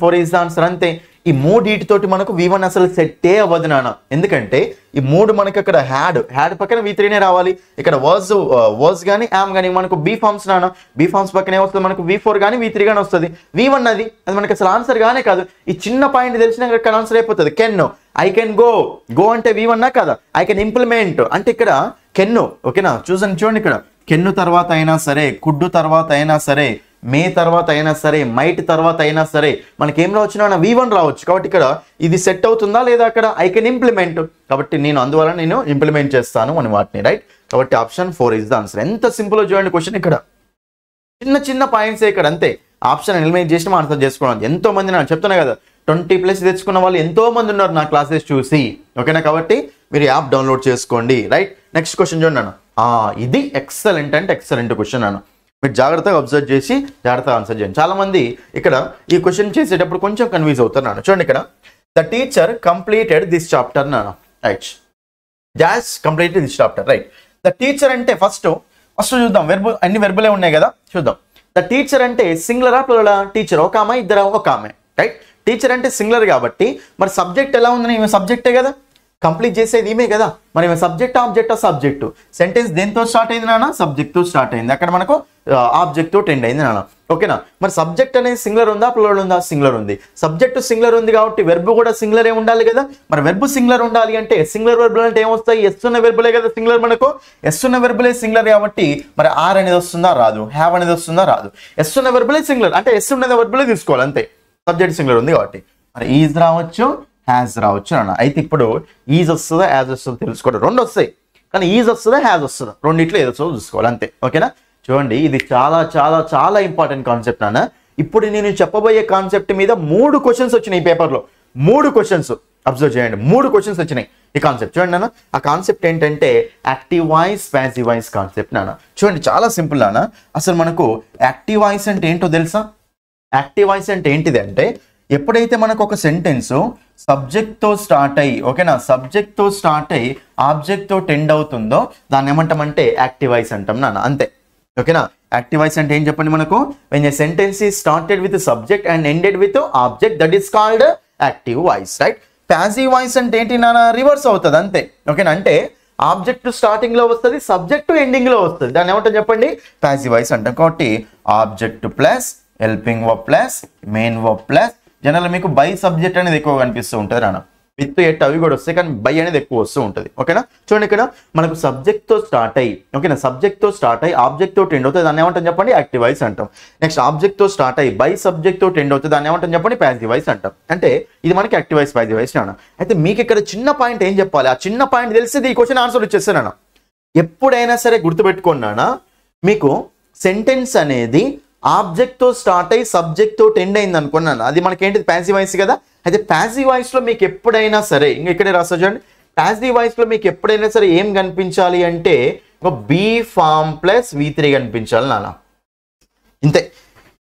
4 ఈజ్ ద ఆన్సర్. అంతే. ఈ 3 తోటి మనకు V1 అసలు సెట్టే అవ్వదు నాన్న. ఎందుకంటే ఈ 3 మనకి అక్కడ హ్యాడ్ పక్కన V3నే రావాలి. ఇక్కడ వాజ్ కానీ యామ్ కానీ మనకు బీ ఫార్మ్స్ నాన్న. బీ ఫార్మ్స్ పక్కనే వస్తుంది మనకు V4 కానీ V3 కానీ వస్తుంది. V1 అది మనకి అసలు ఆన్సర్ గానే కాదు. ఈ చిన్న పాయింట్ తెలిసినా ఇక్కడ ఆన్సర్ అయిపోతుంది. కెన్, ఐ కెన్ గో అంటే V1 కదా. ఐ కెన్ ఇంప్లిమెంట్ అంటే ఇక్కడ కెన్ను, ఓకేనా. చూడండి ఇక్కడ కెన్ను తర్వాత అయినా సరే, కుడ్డు తర్వాత అయినా సరే, మే తర్వాత అయినా సరే, మైట్ తర్వాత అయినా సరే మనకేం రావచ్చు నా? V1 రావచ్చు. కాబట్టి ఇక్కడ ఇది సెట్ అవుతుందా లేదా? అక్కడ ఐ కెన్ ఇంప్లిమెంట్, కాబట్టి అందువల్ల నేను ఇంప్లిమెంట్ చేస్తాను అని వాటిని, రైట్. కాబట్టి ఆప్షన్ 4 ఇస్ ద ఆన్సర్. ఎంత సింపుల్ చూడండి క్వశ్చన్. ఇక్కడ చిన్న పాయింట్స్ ఇక్కడ, అంతే. ఆప్షన్ ఎలిమినేట్ చేసి ఆన్సర్ చేసుకోవడం. ఎంతో మంది నాకు చెప్తున్నా కదా, 20+ తెచ్చుకున్న వాళ్ళు ఎంతో మంది ఉన్నారు నా క్లాసెస్ చూసి, ఓకేనా. కాబట్టి మీరు యాప్ డౌన్లోడ్ చేసుకోండి, రైట్. నెక్స్ట్ క్వశ్చన్ చూడండి అన్న. ఇది ఎక్సలెంట్ అంటే ఎక్సలెంట్ క్వశ్చన్ అన్న. మీరు జాగ్రత్తగా అబ్జర్వ్ చేసి జాగ్రత్తగా ఆన్సర్ చేయండి. చాలా మంది ఇక్కడ ఈ క్వశ్చన్ చేసేటప్పుడు కొంచెం కన్ఫ్యూజ్ అవుతారు నాన్న. చూడండి ఇక్కడ the teacher completed this chapter నాన్న, right. Dash completed this chapter, right. The teacher అంటే ఫస్ట్ చూద్దాం. అన్ని వెర్బులే ఉన్నాయి కదా, చూద్దాం. ద టీచర్ అంటే సింగులరా ప్లూరలా? టీచర్ ఒక ఆమె, ఇద్దరు ఒక ఆమె, రైట్. టీచర్ అంటే సింగులర్ కాబట్టి మరి సబ్జెక్ట్ ఎలా ఉందని? ఈమె సబ్జెక్టే కదా, కంప్లీట్ చేసేది ఈమె కదా. మరి సబ్జెక్ట్ ఆబ్జెక్ట్ సబ్జెక్టు. సెంటెన్స్ దేంతో స్టార్ట్ అయింది నాన్న? సబ్జెక్ట్తో స్టార్ట్ అయింది. అక్కడ మనకు ఆబ్జెక్ట్ తో ఎండ్ అయింది నాన్న, ఓకేనా. మరి సబ్జెక్ట్ అనేది సింగులర్ ఉందా ప్లూరల్ ఉందా? సింగులర్ ఉంది. సబ్జెక్ట్ సింగులర్ ఉంది కాబట్టి వెర్బ్ కూడా సింగులరే ఉండాలి కదా. మరి వెర్బ్ సింగులర్ ఉండాలి అంటే సింగులర్ వెర్బులు అంటే ఏమొస్తాయి? ఎస్ ఉన్న వెర్బులే కదా సింగులర్. మనకు ఎస్ ఉన్న వెర్బులే సింగులర్ కాబట్టి మరి ఆర్ అనేది వస్తుందా? రాదు. హ్యావ్ అనేది వస్తుందా? రాదు. ఎస్ ఉన్న వెర్బులే సింగులర్ అంటే ఎస్ ఉన్న వెర్బులే తీసుకోవాలి, అంతే. సబ్జెక్ట్ సింగులర్ ఉంది కాబట్టి మరి ఈజ్ రావచ్చు, హ్యాస్ రావచ్చు అన్న. అయితే ఇప్పుడు ఈజ్ వస్తుందా యాజ్ వస్తుందో తెలుసుకోవడం. 2 వస్తాయి. కానీ ఈజ్ వస్తుందా హ్యాజ్ వస్తుందా రెండిట్లో ఏదో చూసుకోవాలి అంతే. ఓకేనా? చూడండి ఇది చాలా చాలా చాలా ఇంపార్టెంట్ కాన్సెప్ట్ నాన్న. ఇప్పుడు నేను చెప్పబోయే కాన్సెప్ట్ మీద 3 క్వశ్చన్స్ వచ్చినాయి ఈ పేపర్లో. 3 క్వశ్చన్స్ అబ్జర్వ్ చేయండి. 3 క్వశ్చన్స్ వచ్చినాయి ఈ కాన్సెప్ట్. చూడండి నాన్న, ఆ కాన్సెప్ట్ ఏంటంటే active voice passive voice concept నాన్న. చూడండి చాలా సింపుల్ నాన్న. అసలు మనకు యాక్టివ్ వాయిస్ అంటే ఏంటో తెలుసా? యాక్టివ్ వాయిస్ అంటే ఏంటిది అంటే ఎప్పుడైతే మనకు ఒక సెంటెన్స్ సబ్జెక్ట్తో స్టార్ట్ అయ్యి, ఓకేనా, సబ్జెక్ట్తో స్టార్ట్ అయ్యి ఆబ్జెక్ట్తో టెండ్ అవుతుందో దాన్ని ఏమంటామంటే యాక్టివ్ వాయిస్ అంటాం నాన్న. అంతే. ఓకేనా? యాక్టివ్ వాయిస్ అంటే ఏం చెప్పండి మనకు? when a sentence is started with subject and ended with object, that is called active voice, right? Passive voice అంటే ఏంటి నాన్న? రివర్స్ అవుతుంది అంతే. ఓకేనా? అంటే ఆబ్జెక్ట్ స్టార్టింగ్ లో వస్తుంది, సబ్జెక్ట్ ఎండింగ్ లో వస్తుంది. దాన్ని ఏమంటాం చెప్పండి? ప్యాసివ్ వాయిస్ అంటాం. కాబట్టి object plus helping verb plus main verb plus general మీకు బై సబ్జెక్ట్ అనేది ఎక్కువ కనిపిస్తూ ఉంటుంది రానా. విత్ ఎట్ అవి కూడా వస్తాయి, కానీ బై అనేది ఎక్కువ వస్తూ ఉంటుంది. ఓకేనా? చూడండి ఇక్కడ మనకు సబ్జెక్ట్తో స్టార్ట్ అయ్యి, ఓకేనా, సబ్జెక్ట్తో స్టార్ట్ అయ్యి ఆబ్జెక్ట్తో టెండ్ అవుతుంది, దాన్ని ఏమంటాం చెప్పండి? యాక్టివ్ వాయిస్ అంటాం. నెక్స్ట్ ఆబ్జెక్ట్తో స్టార్ట్ అయ్యి బై సబ్జెక్ట్తో టెండ్ అవుతుంది, దాన్ని ఏమంటాం చెప్పండి? ప్యాసివ్ వాయిస్ అంటాం. అంటే ఇది మనకి యాక్టివ్ వాయిస్ ప్యాసివ్ వాయిస్ నాన్న. అయితే మీకు ఇక్కడ చిన్న పాయింట్ ఏం చెప్పాలి? ఆ చిన్న పాయింట్ తెలిసి ఈ క్వశ్చన్ ఆన్సర్ వచ్చేస్తాను. ఎప్పుడైనా సరే గుర్తుపెట్టుకున్నానా, మీకు సెంటెన్స్ అనేది ఆబ్జెక్ట్తో స్టార్ట్ అయ్యి సబ్జెక్ట్తో టెండ్ అయింది అనుకున్నాను, అది మనకి ఏంటిది? ప్యాసివ్ వాయిస్ కదా. అయితే ప్యాసివ్ వాయిస్లో మీకు ఎప్పుడైనా సరే, ఇంకా ఇక్కడే రాస్తా చూడండి, ప్యాసివ్ వాయిస్లో మీకు ఎప్పుడైనా సరే ఏం కనిపించాలి అంటే బీ ఫామ్ ప్లస్ V3 కనిపించాలి నాన్న. ఇంతే.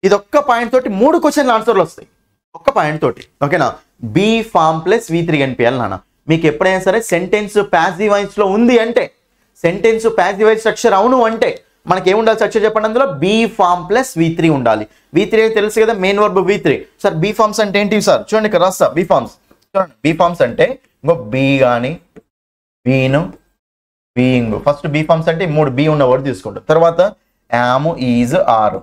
ఇది ఒక్క పాయింట్ తోటి 3 క్వశ్చన్ల ఆన్సర్లు వస్తాయి, ఒక్క పాయింట్ తోటి. ఓకేనా? బీ ఫామ్ ప్లస్ V3 కనిపించాలి నాన్న. మీకు ఎప్పుడైనా సరే సెంటెన్స్ ప్యాసివ్ వాయిస్లో ఉంది అంటే, సెంటెన్స్ ప్యాసివ్ వాయిస్ స్ట్రక్చర్ అవును అంటే మనకి ఏముండాలి స్ట్రక్చర్ చెప్పండి? అందులో బీ ఫామ్ ప్లస్ V3 ఉండాలి. V3 తెలుసు కదా, main verb V3. Sir be forms అంటే ఏంటి సార్? చూడండి ఇక్కడ రాస్తా. బీ ఫార్మ్స్ చూడండి. బీ ఫార్మ్స్ అంటే ఇంకో బీ కానీ been being. First be forms అంటే 3 బీ ఉన్న వర్డ్ తీసుకుంటాం. తర్వాత యామ్ ఈజ్ ఆర్,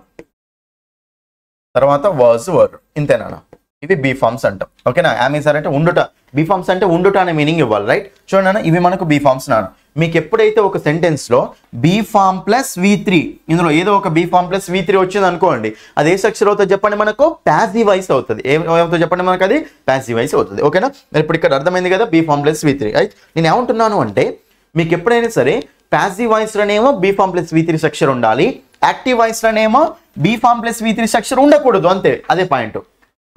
తర్వాత వాజ్ వర్. ఇంతేనా? ఇవి బీ ఫార్మ్స్ అంటాం. ఓకేనా? యామ్ ఈజ్ ఆర్ అంటే ఉండుట, బీ ఫార్మ్స్ అంటే ఉండుట అనే మీనింగ్ ఇవ్వాలి, రైట్? చూడండి ఇవి మనకు బీ ఫార్మ్స్ నాన్న. మీకు ఎప్పుడైతే ఒక సెంటెన్స్ లో బీ ఫామ్ ప్లస్ V3, ఇందులో ఏదో ఒక బీ ఫామ్ ప్లస్ V3 వచ్చింది అనుకోండి, అది ఏ స్ట్రక్చర్ అవుతుంది చెప్పండి? మనకు ప్యాసివ్ వాయిస్ అవుతుంది. ఏమవుతుంది చెప్పండి? మనకు అది ప్యాసివ్ వాయిస్ అవుతుంది. ఓకేనా? ఇప్పుడు ఇక్కడ అర్థమైంది కదా, be form plus V3. Right? నేను ఏమంటున్నాను అంటే మీకు ఎప్పుడైనా సరే ప్యాసివ్ వాయిస్ లోనేమో be form plus V3 structure ఉండాలి, యాక్టివ్ వాయిస్ లోనేమో be form plus V3 structure ఉండకూడదు. అంతే, అదే పాయింట్.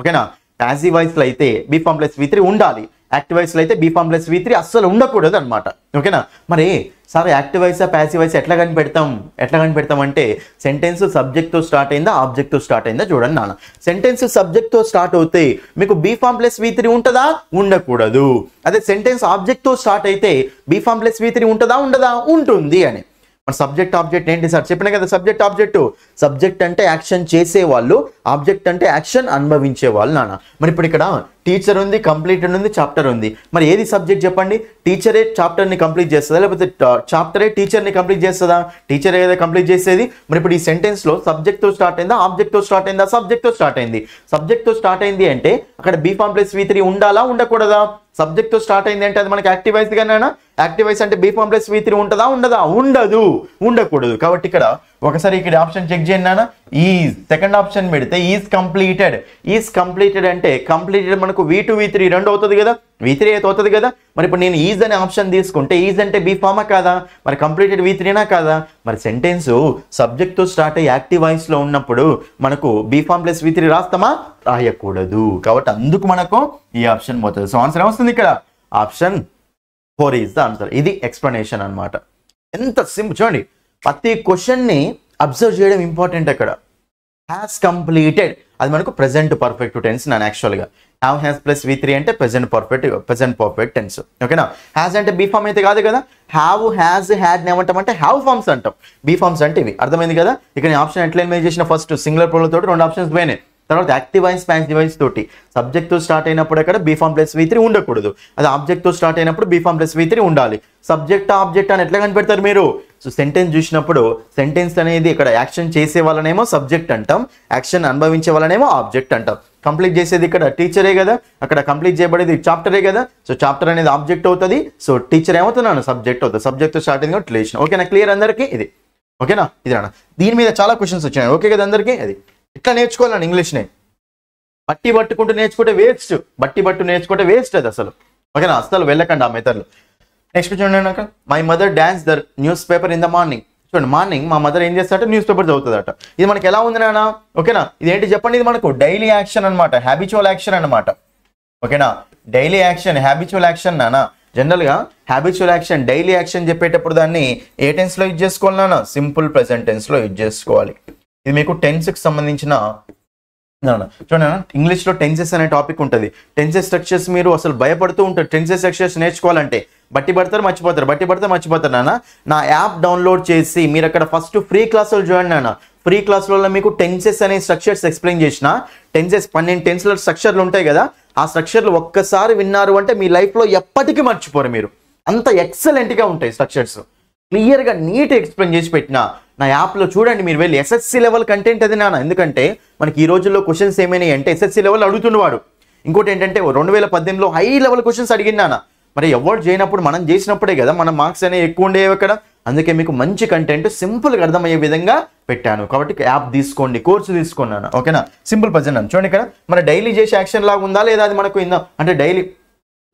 ఓకేనా? ప్యాసివ్ వాయిస్ లో అయితే బీ ఫామ్ ప్లస్ V3 ఉండాలి, యాక్టివ్ వాయిస్ లో అయితే బీ ఫామ్ ప్లస్ V3 అస్సలు ఉండకూడదు అనమాట. ఓకేనా? మరి sir active voice passive voice ఎట్లా కనిపెడతాం అంటే సెంటెన్స్ సబ్జెక్ట్తో స్టార్ట్ అయిందా ఆబ్జెక్ట్తో స్టార్ట్ అయిందా చూడండి నాన్న. సెంటెన్స్ సబ్జెక్ట్తో స్టార్ట్ అవుతే మీకు బీ ఫామ్ ప్లస్ V3 ఉంటుందా? ఉండకూడదు. అదే సెంటెన్స్ ఆబ్జెక్ట్తో స్టార్ట్ అయితే బీ ఫామ్ ప్లస్ V3 ఉంటుందా? ఉండదా? ఉంటుంది అని. మన సబ్జెక్ట్ ఆబ్జెక్ట్ ఏంటి సార్? చెప్పిన కదా సబ్జెక్ట్ ఆబ్జెక్ట్. సబ్జెక్ట్ అంటే యాక్షన్ చేసేవాళ్ళు, ఆబ్జెక్ట్ అంటే యాక్షన్ అనుభవించే వాళ్ళు నాన్న. మరి ఇప్పుడు ఇక్కడ టీచర్ ఉంది, కంప్లీటెడ్ ఉంది, చాప్టర్ ఉంది. మరి ఏది సబ్జెక్ట్ చెప్పండి? టీచరే చాప్టర్ని కంప్లీట్ చేస్తుందా, లేకపోతే చాప్టరే టీచర్ని కంప్లీట్ చేస్తుందా? టీచరే కదా కంప్లీట్ చేసేది. మరి ఇప్పుడు ఈ సెంటెన్స్లో సబ్జెక్ట్తో స్టార్ట్ అయిందా ఆబ్జెక్ట్తో స్టార్ట్ అయిందా? సబ్జెక్ట్తో స్టార్ట్ అయింది. సబ్జెక్ట్తో స్టార్ట్ అయింది అంటే అక్కడ బీ ఫామ్ ప్లస్ V3 ఉండాలా ఉండకూడదా? సబ్జెక్ట్తో స్టార్ట్ అయింది అంటే అది మనకి యాక్టివ్ వాయిస్ గానేనా? యాక్టివ్ వాయిస్ అంటే బీ ఫామ్ ప్లస్ V3 ఉంటుందా? ఉండదా? ఉండదు, ఉండకూడదు. కాబట్టి ఇక్కడ ఒకసారి ఇక్కడ ఆప్షన్ చెక్ చేయండి నాన్న. ఈజ్ సెకండ్ ఆప్షన్ పెడితే ఈజ్ కంప్లీటెడ్. ఈజ్ కంప్లీటెడ్ అంటే కంప్లీటెడ్ మనకు V2 V3 రెండు అవుతుంది కదా, V3 అయితే అవుతుంది కదా. మరి ఇప్పుడు నేను ఈజ్ అనే ఆప్షన్ తీసుకుంటే ఈజ్ అంటే బీ ఫామా కాదా? మరి కంప్లీటెడ్ V3నా కాదా? మరి సెంటెన్స్ సబ్జెక్ట్తో స్టార్ట్ అయ్యి యాక్టివ్ వాయిస్లో ఉన్నప్పుడు మనకు బీ ఫామ్ ప్లస్ V3 రాస్తామా? రాయకూడదు. కాబట్టి అందుకు మనకు ఈ ఆప్షన్ పోతుంది. సో ఆన్సర్ ఏమొస్తుంది ఇక్కడ? Option 4 is the answer. ఇది ఎక్స్ప్లెనేషన్ అనమాట. ఎంత సింపుల్ చూడండి. ప్రతి క్వశ్చన్ని అబ్జర్వ్ చేయడం ఇంపార్టెంట్. అక్కడ హ్యాస్ కంప్లీటెడ్ అది మనకు ప్రెజెంట్ పర్ఫెక్ట్ టెన్స్ నాన్న. యాక్చువల్గా హ్యావ్ హ్యాస్ ప్లస్ V3 అంటే ప్రెజెంట్ పర్ఫెక్ట్ టెన్స్. ఓకేనా? హ్యాస్ అంటే బీ ఫామ్ అయితే కాదు కదా. హ్యావ్, హ్యాస్, హ్యాడ్ ఏమంటామంటే హ్యావ్ ఫామ్స్ అంటాం. బీ ఫామ్స్ అంటే ఇవి. అర్థమైంది కదా? ఇక్కడ ఆప్షన్ ఎట్లా ఇమేజ్ చేసిన ఫస్ట్ సింగులర్ ప్లూరల్ తోటి 2 ఆప్షన్స్ పోయినాయి. తర్వాత యాక్టివ్ వాయిస్ ప్యాసివ్ వాయిస్ తోటి సబ్జెక్ట్తో స్టార్ట్ అయినప్పుడు అక్కడ బీ ఫామ్ ప్లస్ V3 ఉండకూడదు. అది ఆబ్జెక్ట్తో స్టార్ట్ అయినప్పుడు బీ ఫామ్ ప్లస్ V3 ఉండాలి. సబ్జెక్ట్ ఆబ్జెక్ట్ అని ఎట్లా కనిపెడతారు మీరు? సో సెంటెన్స్ చూసినప్పుడు సెంటెన్స్ అనేది ఇక్కడ యాక్షన్ చేసే వాళ్ళనేమో సబ్జెక్ట్ అంటాం, యాక్షన్ అనుభవించే వాళ్ళనేమో ఆబ్జెక్ట్ అంటాం. కంప్లీట్ చేసేది ఇక్కడ టీచరే కదా, అక్కడ కంప్లీట్ చేయబడేది చాప్టరే కదా. సో చాప్టర్ అనేది ఆబ్జెక్ట్ అవుతుంది, సో టీచర్ ఏమవుతున్నాను సబ్జెక్ట్ అవుతుంది. సబ్జెక్ట్ స్టార్ట్ అయింది కాబట్టి రిలేషన్. ఓకేనా? క్లియర్ అందరికీ? ఇది ఓకేనా? ఇది అన్న దీని మీద చాలా క్వశ్చన్స్ వచ్చినాయి. ఓకే కదా అందరికీ? అది ఇట్లా నేర్చుకోవాలని ఇంగ్లీష్ని బట్టి పట్టుకుంటూ నేర్చుకుంటే వేస్ట్, బట్టి పట్టు నేర్చుకుంటే వేస్ట్ అది అసలు. ఓకేనా? అసలు వెళ్ళకండి ఆ మెథడ్లు. నెక్స్ట్ చూడండి అక్కడ my mother dance the news paper in the morning. చూడండి మార్నింగ్ మా మదర్ ఏం చేస్తారట న్యూస్ పేపర్ చదువుతుందట. ఇది మనకి ఎలా ఉంది నాన్న? ఓకేనా, ఇదేంటి చెప్పండి? ఇది మనకు డైలీ యాక్షన్ అనమాట, హ్యాబిచువల్ యాక్షన్ అనమాట. ఓకేనా, డైలీ యాక్షన్ హ్యాబిచువల్ యాక్షన్ నాన్న. జనరల్గా హ్యాబిచువల్ యాక్షన్ డైలీ యాక్షన్ చెప్పేటప్పుడు దాన్ని ఏ టెన్స్లో యూజ్ చేసుకోవాలి నాన్న? సింపుల్ ప్రెజెంట్ టెన్స్లో యూజ్ చేసుకోవాలి. ఇది మీకు టెన్స్కి సంబంధించిన చూడండి ఇంగ్లీష్లో టెన్సెస్ అనే టాపిక్ ఉంటుంది. టెన్సెస్ స్ట్రక్చర్స్ మీరు అసలు భయపడుతూ ఉంటారు. టెన్సెస్ స్ట్రక్చర్స్ నేర్చుకోవాలంటే బట్టి పడతారు మర్చిపోతారు నాన్న. నా యాప్ డౌన్లోడ్ చేసి మీరు అక్కడ ఫస్ట్ ఫ్రీ క్లాసులు చూడండి నాన్న. ఫ్రీ క్లాసులలో మీకు టెన్సెస్ అనే స్ట్రక్చర్స్ ఎక్స్ప్లెయిన్ చేసిన. టెన్సెస్ 12 టెన్స్ల స్ట్రక్చర్లు ఉంటాయి కదా, ఆ స్ట్రక్చర్లు ఒక్కసారి విన్నారు అంటే మీ లైఫ్లో ఎప్పటికీ మర్చిపోరు మీరు. అంత ఎక్సలెంట్గా ఉంటాయి స్ట్రక్చర్స్, క్లియర్గా నీట్ ఎక్స్ప్లెయిన్ చేసి పెట్టిన. నా యాప్లో చూడండి మీరు వెళ్ళి. ఎస్ఎస్సి లెవెల్ కంటెంట్ అది నాన్న. ఎందుకంటే మనకి ఈ రోజుల్లో క్వశ్చన్స్ ఏమైనాయి అంటే ఎస్ఎస్సి లెవెల్ అడుగుతున్నవాడు. ఇంకోటి ఏంటంటే 2018లో హై లెవెల్ క్వశ్చన్స్ అడిగినానా. మరి అవార్డ్ చేయనప్పుడు మనం చేసినప్పుడే కదా మన మార్క్స్ అనేవి ఎక్కువ ఉండేవి అక్కడ. అందుకే మీకు మంచి కంటెంట్ సింపుల్గా అర్థమయ్యే విధంగా పెట్టాను. కాబట్టి యాప్ తీసుకోండి, కోర్సు తీసుకున్నాను. ఓకేనా, సింపుల్ ప్రజెంట్ అని చూడండి. ఇక్కడ మన డైలీ చేసే యాక్షన్ లాగా ఉందా లేదా? అది మనకు అంటే డైలీ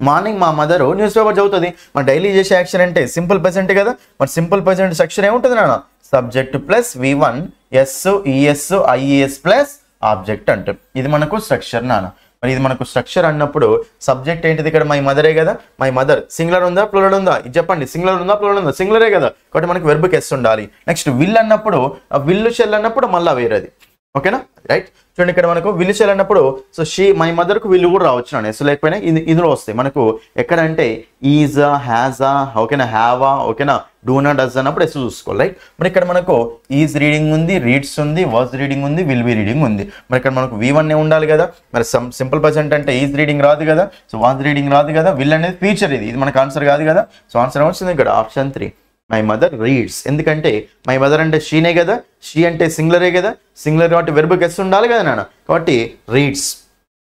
మార్నింగ్ మా మదర్ న్యూస్ పేపర్ చదువుతుంది. మన డైలీ చేసే యాక్షన్ అంటే సింపుల్ ప్రెజెంట్ కదా. మరి సింపుల్ ప్రెజెంట్ సెక్షన్ ఏముంటుంది నాన్న? Subject plus V1 S ES IES plus object అంటారు. ఇది మనకు స్ట్రక్చర్ నాన్న. మరి ఇది మనకు స్ట్రక్చర్ అన్నప్పుడు సబ్జెక్ట్ ఏంటిది? ఇక్కడ మై మదరే కదా. మై మదర్ సింగులర్ ఉందా ప్లూరల్ ఉందా? ఇది చెప్పండి. సింగులర్ ఉందా ప్లూరల్ ఉందా? సింగులరే కదా. కాబట్టి మనకు వెర్బ్కి ఎస్ ఉండాలి. నెక్స్ట్ విల్ అన్నప్పుడు విల్లు షెల్ అన్నప్పుడు మళ్ళీ వేరేది. ఓకేనా, రైట్. చూడండి ఇక్కడ మనకు విల్లు షెల్ అన్నప్పుడు సో మై మదర్కు విల్లు కూడా రావచ్చు నాన్న. ఎస్ లేకపోయినా ఇందులో వస్తాయి మనకు. ఎక్కడంటే ఈజా హ్యాజా ఓకేనా, హ్యావా ఓకేనా, డూనా డస్ అన్నప్పుడు ఎస్ చూసుకోవాలి, రైట్. మరి ఇక్కడ మనకు ఈజ్ రీడింగ్ ఉంది, రీడ్స్ ఉంది, వాజ్ రీడింగ్ ఉంది, విల్ బి రీడింగ్ ఉంది. మరి ఇక్కడ మనకు V1 ఉండాలి కదా. మరి సింపుల్ ప్రెజెంట్ అంటే ఈజ్ రీడింగ్ రాదు కదా, సో వాజ్ రీడింగ్ రాదు కదా, విల్ అనేది ఫీచర్, ఇది మనకు ఆన్సర్ కాదు కదా. సో ఆన్సర్ వచ్చింది ఇక్కడ ఆప్షన్ 3 మై మదర్ రీడ్స్. ఎందుకంటే మై మదర్ అంటే షీనే కదా, షీ అంటే సింగులరే కదా, సింగులర్ కాబట్టి వెర్బ్కి ఎస్ ఉండాలి కదా నాన్న. కాబట్టి రీడ్స్.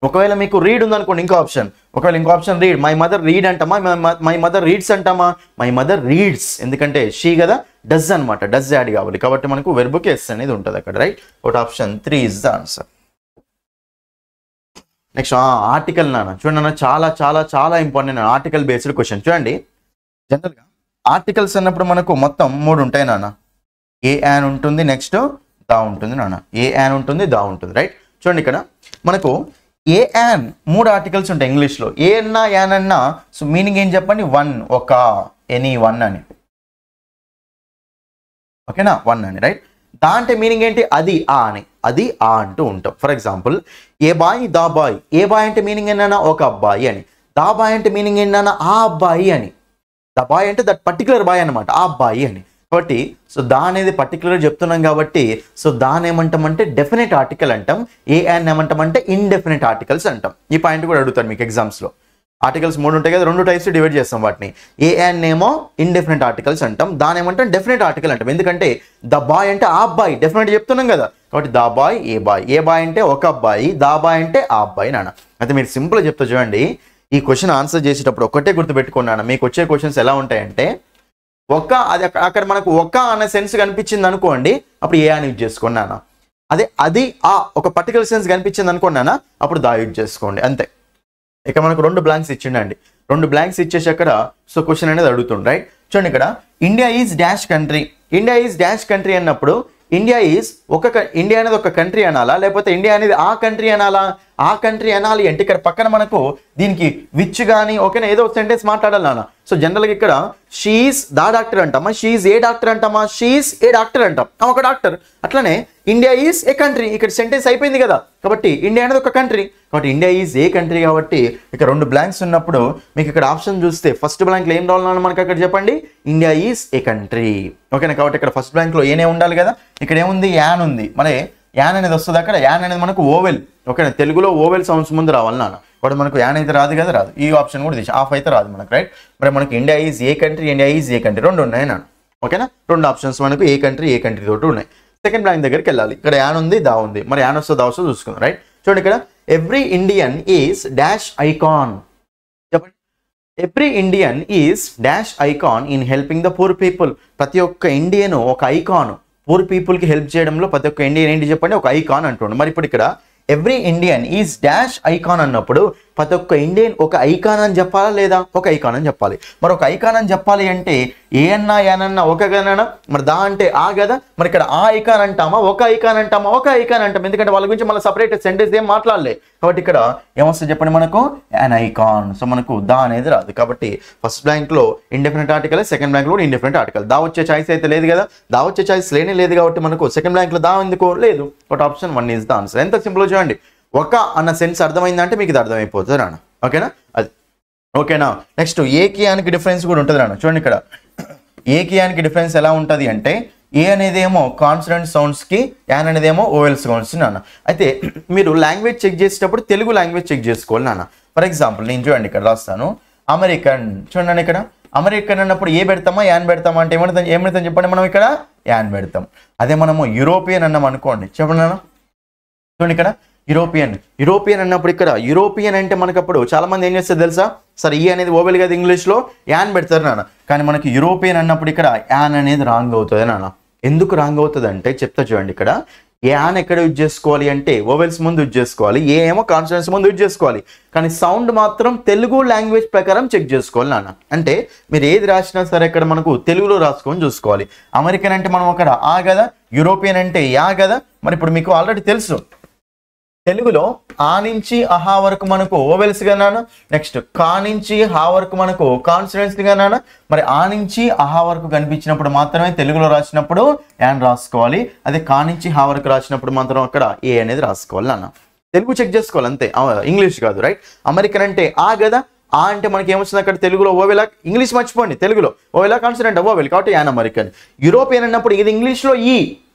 ఒకవేళ మీకు రీడ్ ఉందనుకోండి ఇంకో ఆప్షన్, ఒకవేళ ఇంకో option read, my mother read అంటామా, మై మదర్ రీడ్స్ అంటామా? My mother reads. ఎందుకంటే షీ కదా, డస్ అనమాట, డస్ యాడ్ కావాలి. కాబట్టి మనకు వెర్బ్కి ఎస్ అనేది ఉంటుంది అక్కడ, రైట్. ఒకటి option 3 is the answer. Next article నాన్న. చూడండి నాన్న, చాలా చాలా చాలా ఇంపార్టెంట్ ఆర్టికల్ బేస్డ్ క్వశ్చన్. చూడండి జనరల్గా ఆర్టికల్స్ అన్నప్పుడు మనకు మొత్తం 3 ఉంటాయి నాన్న. ఏ యాన్ ఉంటుంది, నెక్స్ట్ దా ఉంటుంది నాన్న. ఏ యాన్ ఉంటుంది, దా ఉంటుంది, రైట్. చూడండి ఇక్కడ మనకు ఏ యాన్ 3 ఆర్టికల్స్ ఉంటాయి ఇంగ్లీష్లో. ఏ అన్నా యాన్ అన్నా సో మీనింగ్ ఏం చెప్పండి? వన్, ఒక, ఎనీ వన్ అని. ఓకేనా, వన్ అని, రైట్. దా అంటే మీనింగ్ ఏంటి? అది, ఆ అని. అది, ఆ అంటూ ఉంటాం. For example a boy, the boy. A boy అంటే మీనింగ్ ఏంటన్నా? ఒక అబ్బాయి అని. దా బాయ్ అంటే మీనింగ్ ఏంటన్నా? ఆ అబ్బాయి అని. ద బాయ్ అంటే దట్ పర్టికులర్ బాయ్ అనమాట, ఆ అబ్బాయి అని. కాబట్టి సో దా అనేది పర్టికులర్ చెప్తున్నాం కాబట్టి సో దాని ఏమంటామంటే డెఫినెట్ ఆర్టికల్ అంటాం. ఏ అండ్ ఏమంటామంటే ఇండెఫినెట్ ఆర్టికల్స్ అంటాం. ఈ పాయింట్ కూడా అడుగుతారు మీకు ఎగ్జామ్స్లో. ఆర్టికల్స్ 3 ఉంటాయి కదా, 2 టైప్స్ డివైడ్ చేస్తాం వాటిని. ఏ అండ్ ఏమో ఇండెఫినెట్ ఆర్టికల్స్ అంటాం, దాని ఏమంటాం డెఫినెట్ ఆర్టికల్ అంటాం. ఎందుకంటే ద బాయ్ అంటే ఆ అబ్బాయి డెఫినెట్ చెప్తున్నాం కదా. కాబట్టి the boy, a boy. A boy అంటే ఒక అబ్బాయి, దా బాయ్ అంటే ఆ అబ్బాయి నాన్న. అయితే మీరు సింపుల్గా చెప్తా చూడండి. ఈ క్వశ్చన్ ఆన్సర్ చేసేటప్పుడు ఒక్కటే గుర్తుపెట్టుకున్నాను. మీకు వచ్చే క్వశ్చన్స్ ఎలా ఉంటాయంటే ఒక అది అక్కడ మనకు ఒక అనే సెన్స్ కనిపించింది అనుకోండి, అప్పుడు ఏ అని యూజ్ చేసుకోండి నాన్న. అదే అది ఆ ఒక పర్టికులర్ సెన్స్ కనిపించింది అనుకోండి నాన్న, అప్పుడు దా యూజ్ చేసుకోండి అంతే. ఇక మనకు 2 బ్లాంక్స్ ఇచ్చిండండి. 2 బ్లాంక్స్ ఇచ్చేసి అక్కడ సో క్వశ్చన్ అనేది అడుగుతుంది, రైట్. చూడండి ఇక్కడ India is dash country. India is dash country అన్నప్పుడు ఇండియా ఈజ్ ఇండియా అనేది ఒక కంట్రీ అనాలా, లేకపోతే ఇండియా అనేది ఆ కంట్రీ అనాలా? ఆ కంట్రీ అనాలి అంటే ఇక్కడ పక్కన మనకు దీనికి విచ్ కానీ ఓకేనా ఏదో సెంటెన్స్ మాట్లాడాలి నాన్న. సో జనరల్గా ఇక్కడ షీఈస్ దా డాక్టర్ అంటామా, షీఈస్ ఏ డాక్టర్ అంటామా, షీఈస్ ఏ డాక్టర్ అంటాం, ఒక డాక్టర్. అట్లనే ఇండియా ఈజ్ ఏ కంట్రీ, ఇక్కడ సెంటెన్స్ అయిపోయింది కదా. కాబట్టి ఇండియా అనేది ఒక కంట్రీ, కాబట్టి ఇండియా ఈజ్ ఏ కంట్రీ. కాబట్టి ఇక్కడ 2 బ్లాంక్స్ ఉన్నప్పుడు మీకు ఇక్కడ ఆప్షన్ చూస్తే ఫస్ట్ బ్లాంక్లో ఏం రావాలన్నా మనకి అక్కడ చెప్పండి, ఇండియా ఈజ్ ఏ కంట్రీ. ఓకేనా, కాబట్టి ఇక్కడ ఫస్ట్ బ్లాంక్లో ఏనే ఉండాలి కదా. ఇక్కడ ఏముంది? యాన్ ఉంది. మరి యాన్ అనేది వస్తుంది అక్కడ. యాన్ అనేది మనకు ఓవెల్. ఓకేనా, తెలుగులో ఓవెల్ సౌండ్స్ ముందు రావాలి నాన్న. కాబట్టి మనకు యాన్ అయితే రాదు కదా, రాదు. ఈ ఆప్షన్ కూడా తీసి ఆఫ్ అయితే రాదు మనకు, రైట్. మరి మనకి India is a country, India is a country 2 ఉన్నాయి నాన్న. ఓకేనా, 2 ఆప్షన్స్ మనకు ఏ కంట్రీ తోటి ఉన్నాయి. సెకండ్ బ్లాంక్ దగ్గరికి వెళ్ళాలి. ఇక్కడ యాన్ ఉంది, దా ఉంది. మరి యాన్ వస్తుంది, దా వస్తుంది చూసుకుందాం, రైట్. చూడండి ఇక్కడ every Indian is dash icon. చెప్పండి, every Indian is dash icon in helping the poor people. ప్రతి ఒక్క ఇండియన్ ఒక ఐకాన్, పూర్ పీపుల్కి హెల్ప్ చేయడంలో ప్రతి ఒక్క ఇండియన్ ఏంటి చెప్పండి? ఒక ఐకాన్ అంటుండే. మరి ఇప్పుడు ఇక్కడ every Indian is dash icon అన్నప్పుడు ప్రతి ఒక్క ఇండియన్ ఒక ఐకాన్ అని చెప్పాలా లేదా? ఒక ఐకాన్ అని చెప్పాలి. మరి ఒక ఐకాన్ అని చెప్పాలి అంటే ఏ అన్నా యానన్నా ఒక గననా, మరి దా అంటే ఆ కదా, మరి ఇక్కడ ఆ ఐకాన్ అంటామా ఒక ఐకాన్ అంటామా? ఒక ఐకాన్ అంటాం, ఎందుకంటే వాళ్ళ గురించి మళ్ళీ సపరేట్ సెంటెన్స్ ఏం మాట్లాడలే కాబట్టి ఇక్కడ ఏమొస్తుంది చెప్పండి మనకు యాన్ ఐకాన్. సో మనకు దా అనేది రాదు కాబట్టి ఫస్ట్ బ్లాంక్ లో ఇండెఫినెట్ ఆర్టికల్, సెకండ్ బ్లాంక్ లో ఇండెఫినెట్ ఆర్టికల్. దా వచ్చే ఛాయిస్ అయితే లేదు కదా, దా వచ్చే ఛాయిస్ లేనే లేదు కాబట్టి మనకు సెకండ్ బ్లాంక్ లో దా ఎందుకు లేదు, but option 1 is the answer. ఎంత సింపుల్ చూడండి. ఒక అన్న సెన్స్ అర్థమైందంటే మీకు ఇది అర్థమైపోతుంది రానా, ఓకేనా? అది ఓకేనా. నెక్స్ట్ ఏకి యానికి డిఫరెన్స్ కూడా ఉంటుంది రానా. చూడండి ఇక్కడ ఏకి యానికి డిఫరెన్స్ ఎలా ఉంటుంది అంటే ఏ అనేది ఏమో కాన్సనెంట్ సౌండ్స్కి, యాన్ అనేది ఏమో ఓవెల్ సౌండ్స్ నాన్న. అయితే మీరు లాంగ్వేజ్ చెక్ చేసేటప్పుడు తెలుగు లాంగ్వేజ్ చెక్ చేసుకోవాలి నాన్న. ఫర్ ఎగ్జాంపుల్ నేను చూడండి ఇక్కడ రాస్తాను అమెరికన్. చూడండి ఇక్కడ అమెరికన్ అన్నప్పుడు ఏ పెడతామా యాన్ పెడతామా అంటే ఏమవుతాం చెప్పండి, మనం ఇక్కడ యాన్ పెడతాం. అదే మనము యూరోపియన్ అన్నాం అనుకోండి, చెప్పండి నాన్న. చూడండి ఇక్కడ యూరోపియన్ అన్నప్పుడు ఇక్కడ యూరోపియన్ అంటే మనకు అప్పుడు చాలా మంది ఏం చేస్తారు తెలుసా, సరే ఈ అనేది ఓవెల్ కదా ఇంగ్లీష్లో యాన్ పెడతారు నాన్న, కానీ మనకి యూరోపియన్ అన్నప్పుడు ఇక్కడ యాన్ అనేది రాంగ్ అవుతుంది నాన్న. ఎందుకు రాంగ్ అవుతుంది అంటే చెప్తా చూడండి. ఇక్కడ యాన్ ఎక్కడ యూజ్ చేసుకోవాలి అంటే ఓవెల్స్ ముందు యూజ్ చేసుకోవాలి, ఏ ఏమో కాన్సనెంట్స్ ముందు యూజ్ చేసుకోవాలి, కానీ సౌండ్ మాత్రం తెలుగు లాంగ్వేజ్ ప్రకారం చెక్ చేసుకోవాలి నాన్న. అంటే మీరు ఏది రాసినా సరే ఇక్కడ మనకు తెలుగులో రాసుకొని చూసుకోవాలి. అమెరికన్ అంటే మనం అక్కడ ఆ కదా, యూరోపియన్ అంటే యా కదా. మరి ఇప్పుడు మీకు ఆల్రెడీ తెలుసు తెలుగులో ఆ నుంచి అహా వరకు మనకు ఓవెల్స్ గానా, నెక్స్ట్ కా నుంచి హా వరకు మనకు కాన్సనెంట్స్ గానా. మరి ఆ నుంచి అహా వరకు కనిపించినప్పుడు మాత్రమే తెలుగులో రాసినప్పుడు యాన్ రాసుకోవాలి, అదే కా నుంచి హా వరకు రాసినప్పుడు మాత్రం అక్కడ ఏ అనేది రాసుకోవాలి నాన్న. తెలుగు చెక్ చేసుకోవాలి అంతే, ఇంగ్లీష్ కాదు రైట్. అమెరికన్ అంటే ఆ కదా, ఆ అంటే మనకి ఏమొస్తుంది అక్కడ తెలుగులో ఓవెలా, ఇంగ్లీష్ మర్చిపోండి, తెలుగులో ఓవెలా కాన్సనెంట్ ఓవెల్ కాబట్టి యాన్ అమెరికన్. యూరోపియన్ అన్నప్పుడు ఇది ఇంగ్లీష్లో ఈ,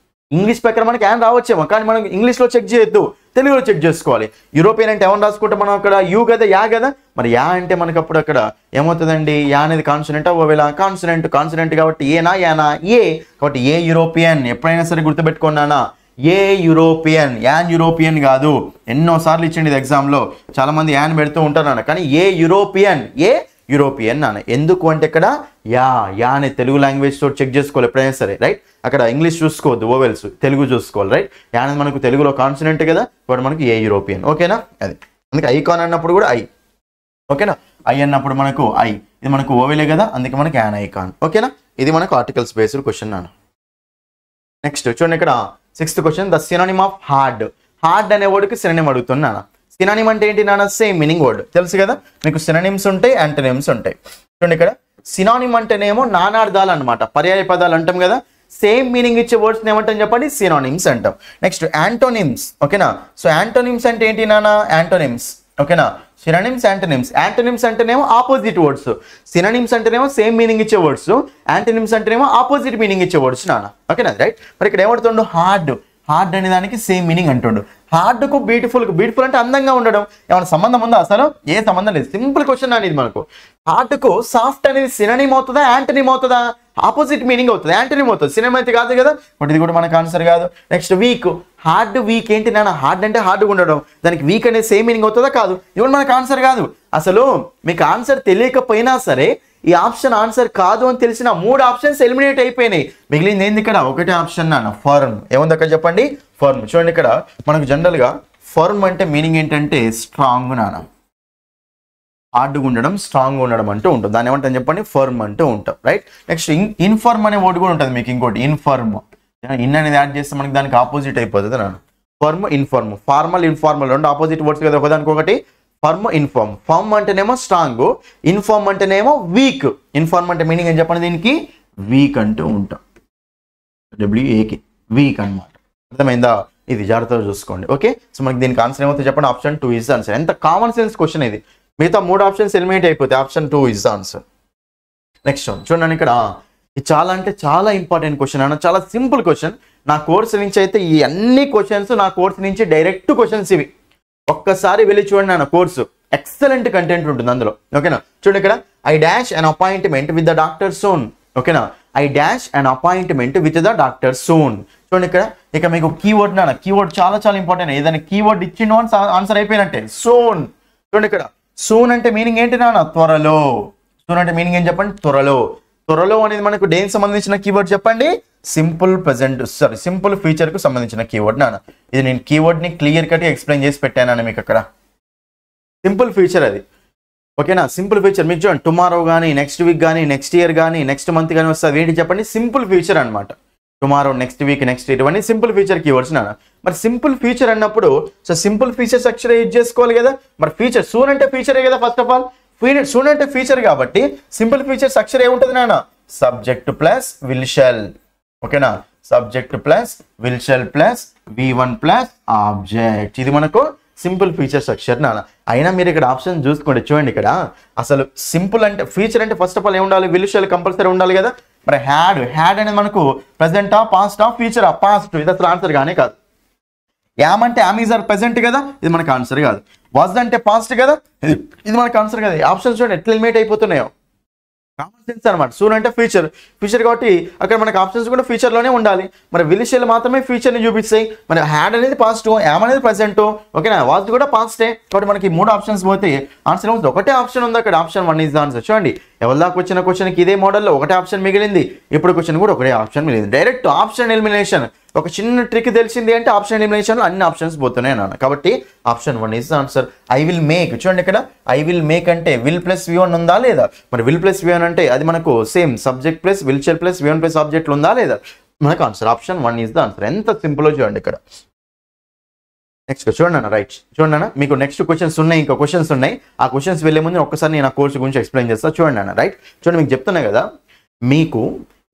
ఇంగ్లీష్ ప్రకారం మనకి యాన్ రావచ్చేమో, కానీ మనం ఇంగ్లీష్లో చెక్ చేయొద్దు, తెలుగులో చెక్ చేసుకోవాలి. యూరోపియన్ అంటే ఏమని రాసుకుంటే మనం అక్కడ యూ కదా యా కదా, మరి యా అంటే మనకు అప్పుడు అక్కడ ఏమవుతుందండి, యా అనేది కాన్సనెంట్ ఓవెలా కాన్సనెంట్ కాబట్టి ఏనా యానా ఏ, కాబట్టి ఏ యూరోపియన్. ఎప్పుడైనా సరే గుర్తుపెట్టుకున్నానా, ఏ యూరోపియన్, యాన్ యూరోపియన్ కాదు. ఎన్నోసార్లు ఇచ్చింది ఇది ఎగ్జామ్లో, చాలా మంది యాన్ పెడుతూ ఉంటారు నాన్న, కానీ ఏ యూరోపియన్ నాన్న. ఎందుకు అంటే ఇక్కడ యా అనే తెలుగు లాంగ్వేజ్ తో చెక్ చేసుకోవాలి ఎప్పుడైనా సరే రైట్. అక్కడ ఇంగ్లీష్ చూసుకోవద్దు, ఓవెల్స్ తెలుగు చూసుకోవాలి రైట్. యా అనేది మనకు తెలుగులో కాన్సనెంట్ కదా, కాబట్టి మనకు ఏ యూరోపియన్, ఓకేనా. అది అందుకే ఐకాన్ అన్నప్పుడు కూడా ఐ, ఓకేనా. ఐ అన్నప్పుడు మనకు ఐ, ఇది మనకు ఓవెలే కదా, అందుకే మనకి యాన్ ఐకాన్, ఓకేనా. ఇది మనకు ఆర్టికల్స్ బేస్డ్ క్వశ్చన్ నాన్న. నెక్స్ట్ చూడండి ఇక్కడ 6th question, the synonym of hard అనే వర్డ్కి సినోనిమ్ అడుగుతున్నాను. సినోనిమ్ అంటే ఏంటి నాన్న, సేమ్ మీనింగ్ వర్డ్ తెలుసు కదా మీకు. సినోనిమ్స్ ఉంటాయి, యాంటోనిమ్స్ ఉంటాయి. చూడండి ఇక్కడ సినోనిమ్ అంటేనేమో నానార్థాలు అనమాట, పర్యాయ పదాలు అంటాం కదా. సేమ్ మీనింగ్ ఇచ్చే వర్డ్స్ ఏమంటాం చెప్పండి, సినోనిమ్స్ అంటాం. నెక్స్ట్ యాంటోనిమ్స్, ఓకేనా. సో యాంటోనిమ్స్ అంటే ఏంటి నాన్న, యాంటోనిమ్స్, ఓకేనా. సినోనిమ్స్ యాంటోనిమ్స్ అంటేనేమో ఆపోజిట్ వర్డ్స్, సినోనిమ్స్ అంటేనేమో సేమ్ మీనింగ్ ఇచ్చే వర్డ్స్, యాంటోనిమ్స్ అంటేనేమో ఆపోజిట్ మీనింగ్ ఇచ్చే వర్డ్స్ నాన్న, ఓకేనా రైట్. మరి ఇక్కడ ఏమడుతుండు, హార్డ్ అనే దానికి సేమ్ మీనింగ్ అంటుండు. హార్డ్కు బ్యూటిఫుల్ అంటే అందంగా ఉండడం, ఏమైనా సంబంధం ఉందా అసలు? ఏ సంబంధం లేదు, సింపుల్ క్వశ్చన్ అనేది మనకు. హార్డ్కు సాఫ్ట్ అనేది సినోనిమ్ అవుతుందా యాంటోనిమ్ అవుతుందా? ఆపోజిట్ మీనింగ్ అవుతుంది, యాంటోనిమ్ అవుతుంది, సినిమా అయితే కాదు కదా, బట్ ఇది కూడా మనకు ఆన్సర్ కాదు. నెక్స్ట్ వీక్ ఏంటి నాన్న, హార్డ్ అంటే హార్డ్గా ఉండడం, దానికి వీక్ అనేది సేమ్ మీనింగ్ అవుతుందా కాదు, ఇది కూడా మనకు ఆన్సర్ కాదు. అసలు మీకు ఆన్సర్ తెలియకపోయినా సరే ఈ ఆప్షన్ ఆన్సర్ కాదు అని తెలిసిన 3 ఆప్షన్స్ ఎలిమినేట్ అయిపోయినాయి. మిగిలింది ఏంది ఇక్కడ, ఒకటే ఆప్షన్ నాన్న, ఫర్మ్. ఏముంది అక్కడ చెప్పండి, ఫర్మ్. చూడండి ఇక్కడ మనకు జనరల్గా ఫర్మ్ అంటే మీనింగ్ ఏంటంటే స్ట్రాంగ్ నాన్న, హార్డ్గా ఉండడం, స్ట్రాంగ్గా ఉండడం అంటూ ఉంటుంది. దాన్ని ఏమంటాం చెప్పండి, ఫర్మ్ అంటూ ఉంటాం రైట్. నెక్స్ట్ ఇన్ఫర్మ్ అనే వర్డ్ కూడా ఉంటుంది మీకు, ఇంకోటి ఇన్ఫర్మ్. ఇన్ అనేది యాడ్ చేస్తే మనకి దానికి ఆపోజిట్ అయిపోతుంది నాన్న. ఫర్మ్ ఇన్ఫర్మ్, ఇన్ఫార్మల్ రెండు ఆపోజిట్ వర్డ్స్ కదా ఒకదానికొకటి. ఫర్మ్ అంటేనేమో స్ట్రాంగ్, ఇన్ఫార్మ్ అంటేనేమో వీక్. ఇన్ఫార్మ్ అంటే మీనింగ్ ఏం చెప్పండి, దీనికి వీక్ అంటూ ఉంటాం, డబ్ల్యూఏకి వీక్ అనమాట. అర్థమైందా? ఇది జాగ్రత్తగా చూసుకోండి, ఓకే. సో మనకి దీనికి ఆన్సర్ ఏమవుతుంది చెప్పండి, ఆప్షన్ 2 ఇస్ ఆన్సర్. ఎంత కామన్ సెన్స్ క్వశ్చన్ ఇది, మిగతా 3 ఆప్షన్స్ ఎలిమినేట్ అయిపోతాయి, ఆప్షన్ 2 ఇస్ ఆన్సర్. నెక్స్ట్ చూడండి ఇక్కడ ఇది చాలా అంటే చాలా ఇంపార్టెంట్ క్వశ్చన్ అన్న, చాలా సింపుల్ క్వశ్చన్. నా కోర్సు నుంచి అయితే ఈ అన్ని క్వశ్చన్స్ నా కోర్సు నుంచి డైరెక్ట్ క్వశ్చన్స్ ఇవి. ఒక్కసారి వెళ్ళి చూడండి నా కోర్సు, ఎక్సలెంట్ కంటెంట్ ఉంటుంది అందులో, ఓకేనా. చూడండి ఇక్కడ I dash an appointment with the doctor soon, ఓకేనా. I dash an appointment with the doctor soon. చూడండి ఇక్కడ ఇక మీకు కీవర్డ్ నాన్న, కీవర్డ్ చాలా చాలా ఇంపార్టెంట్. ఏదైనా కీవర్డ్ ఇచ్చిండు అని ఆన్సర్ అయిపోయినట్టే. సూన్. చూడండి ఇక్కడ సూన్ అంటే మీనింగ్ ఏంటి నాన్న, త్వరలో. సూన్ అంటే మీనింగ్ ఏం చెప్పండి, త్వరలో అనేది మనకు దేనికి సంబంధించిన కీవర్డ్ చెప్పండి, సింపుల్ ఫ్యూచర్ కు సంబంధించిన కీవర్డ్ నాన్న. ఇది నేను కీవర్డ్ ని క్లియర్ కట్ ఎక్స్ప్లెయిన్ చేసి పెట్టాను మీకు అక్కడ. సింపుల్ ఫ్యూచర్ అది. ఓకేనా, సింపుల్ ఫ్యూచర్. మీకు చూడండి టుమారో కానీ, నెక్స్ట్ వీక్ కానీ, నెక్స్ట్ ఇయర్ కానీ, నెక్స్ట్ మంత్ కానీ వస్తుంది. ఏంటి చెప్పండి? సింపుల్ ఫ్యూచర్ అనమాట. Tomorrow, next week, next year ఇవన్నీ సింపుల్ ఫ్యూచర్ కీవర్డ్స్ నాన్న. మరి సింపుల్ ఫ్యూచర్ అన్నప్పుడు సో సింపుల్ ఫీచర్స్ అక్షర యూజ్ చేసుకోవాలి కదా. మరి ఫ్యూచర్ సూన్ అంటే ఫ్యూచరే కదా. ఫస్ట్ ఆఫ్ ఆల్ సూన్ అంటే ఫ్యూచర్ కాబట్టి సింపుల్ ఫీచర్స్ అక్షర ఏముంటుంది నాన్న? Subject plus will shall. ఓకేనా, subject plus will shall plus V1 plus object. ఇది మనకు సింపుల్ ఫీచర్స్ అక్షర్ నాన్న. అయినా మీరు ఇక్కడ ఆప్షన్ చూసుకోండి, చూడండి ఇక్కడ అసలు సింపుల్ అంటే ఫీచర్ అంటే ఫస్ట్ ఆఫ్ ఆల్ ఏముండాలి? విల్ షెల్ కంపల్సరీ ఉండాలి కదా. మరి హ్యాడ్ అనేది మనకు ప్రెసెంటా, పాస్టా, ఫ్యూచరా? పాస్ట్. ఇది అసలు ఆన్సర్ గానే కాదు. యామ్ అంటే యామ్ ఈజ్ ఆర్ ప్రెసెంట్ కదా, ఇది మనకు ఆన్సర్ కాదు. వాజ్ అంటే పాస్ట్ కదా, ఇది మనకు ఆన్సర్ కదా. ఆప్షన్స్ చూడండి ఎట్లా ఎలిమినేట్ అయిపోతున్నాయో. కామన్ సెన్స్ అనమాట. సూన్ అంటే ఫ్యూచర్ కాబట్టి అక్కడ మనకు ఆప్షన్స్ కూడా ఫ్యూచర్లోనే ఉండాలి. మరి విల్ షెల్ మాత్రమే ఫ్యూచర్ని చూపిస్తాయి. మరి హ్యాడ్ అనేది పాస్ట్, యామ్ అనేది ప్రెసెంట్. ఓకేనా, వాజ్ కూడా పాస్టే. కాబట్టి మనకి 3 ఆప్షన్స్ పోతే ఆన్సర్ ఏమవుతుంది? ఒకటే ఆప్షన్ ఉంది అక్కడ. Option 1 is the answer. చూడండి ఎవరి దాకా వచ్చిన క్వశ్చన్కి ఇదే మోడల్లో ఒకటే ఆప్షన్ మిగిలింది. ఇప్పుడు క్వశ్చన్ కూడా ఒకటే ఆప్షన్ మిగిలింది. Direct option elimination. ఒక చిన్న ట్రిక్ తెలిసింది అంటే ఆప్షన్ ఎలిమినేషన్లో అన్ని ఆప్షన్స్ పోతున్నాయి అన్నాను. కాబట్టి option 1 is the answer. I will make. చూడండి ఇక్కడ ఐ విల్ మేక్ అంటే విల్ ప్లస్ V1 ఉందా లేదా? మరి విల్ ప్లస్ V1 అంటే అది మనకు same subject plus will shall plus V1 plus ఆబ్జెక్ట్లు ఉందా లేదా? మనకు answer option 1 is the answer. ఎంత సింపుల్ చూడండి ఇక్కడ. నెక్స్ట్ చూడండి అన్న, రైట్ చూడండి అన్న, మీకు నెక్స్ట్ క్వశ్చన్స్ ఉన్నాయి, ఇంకా క్వశ్చన్స్ ఉన్నాయి. ఆ క్వశ్చన్స్ వెళ్ళే ముందు ఒక్కసారి నేను ఆ కోర్సు గురించి ఎక్స్ప్లెయిన్ చేస్తాను. చూడండి అన్న, రైట్ చూడండి, మీకు చెప్తున్నా కదా, మీకు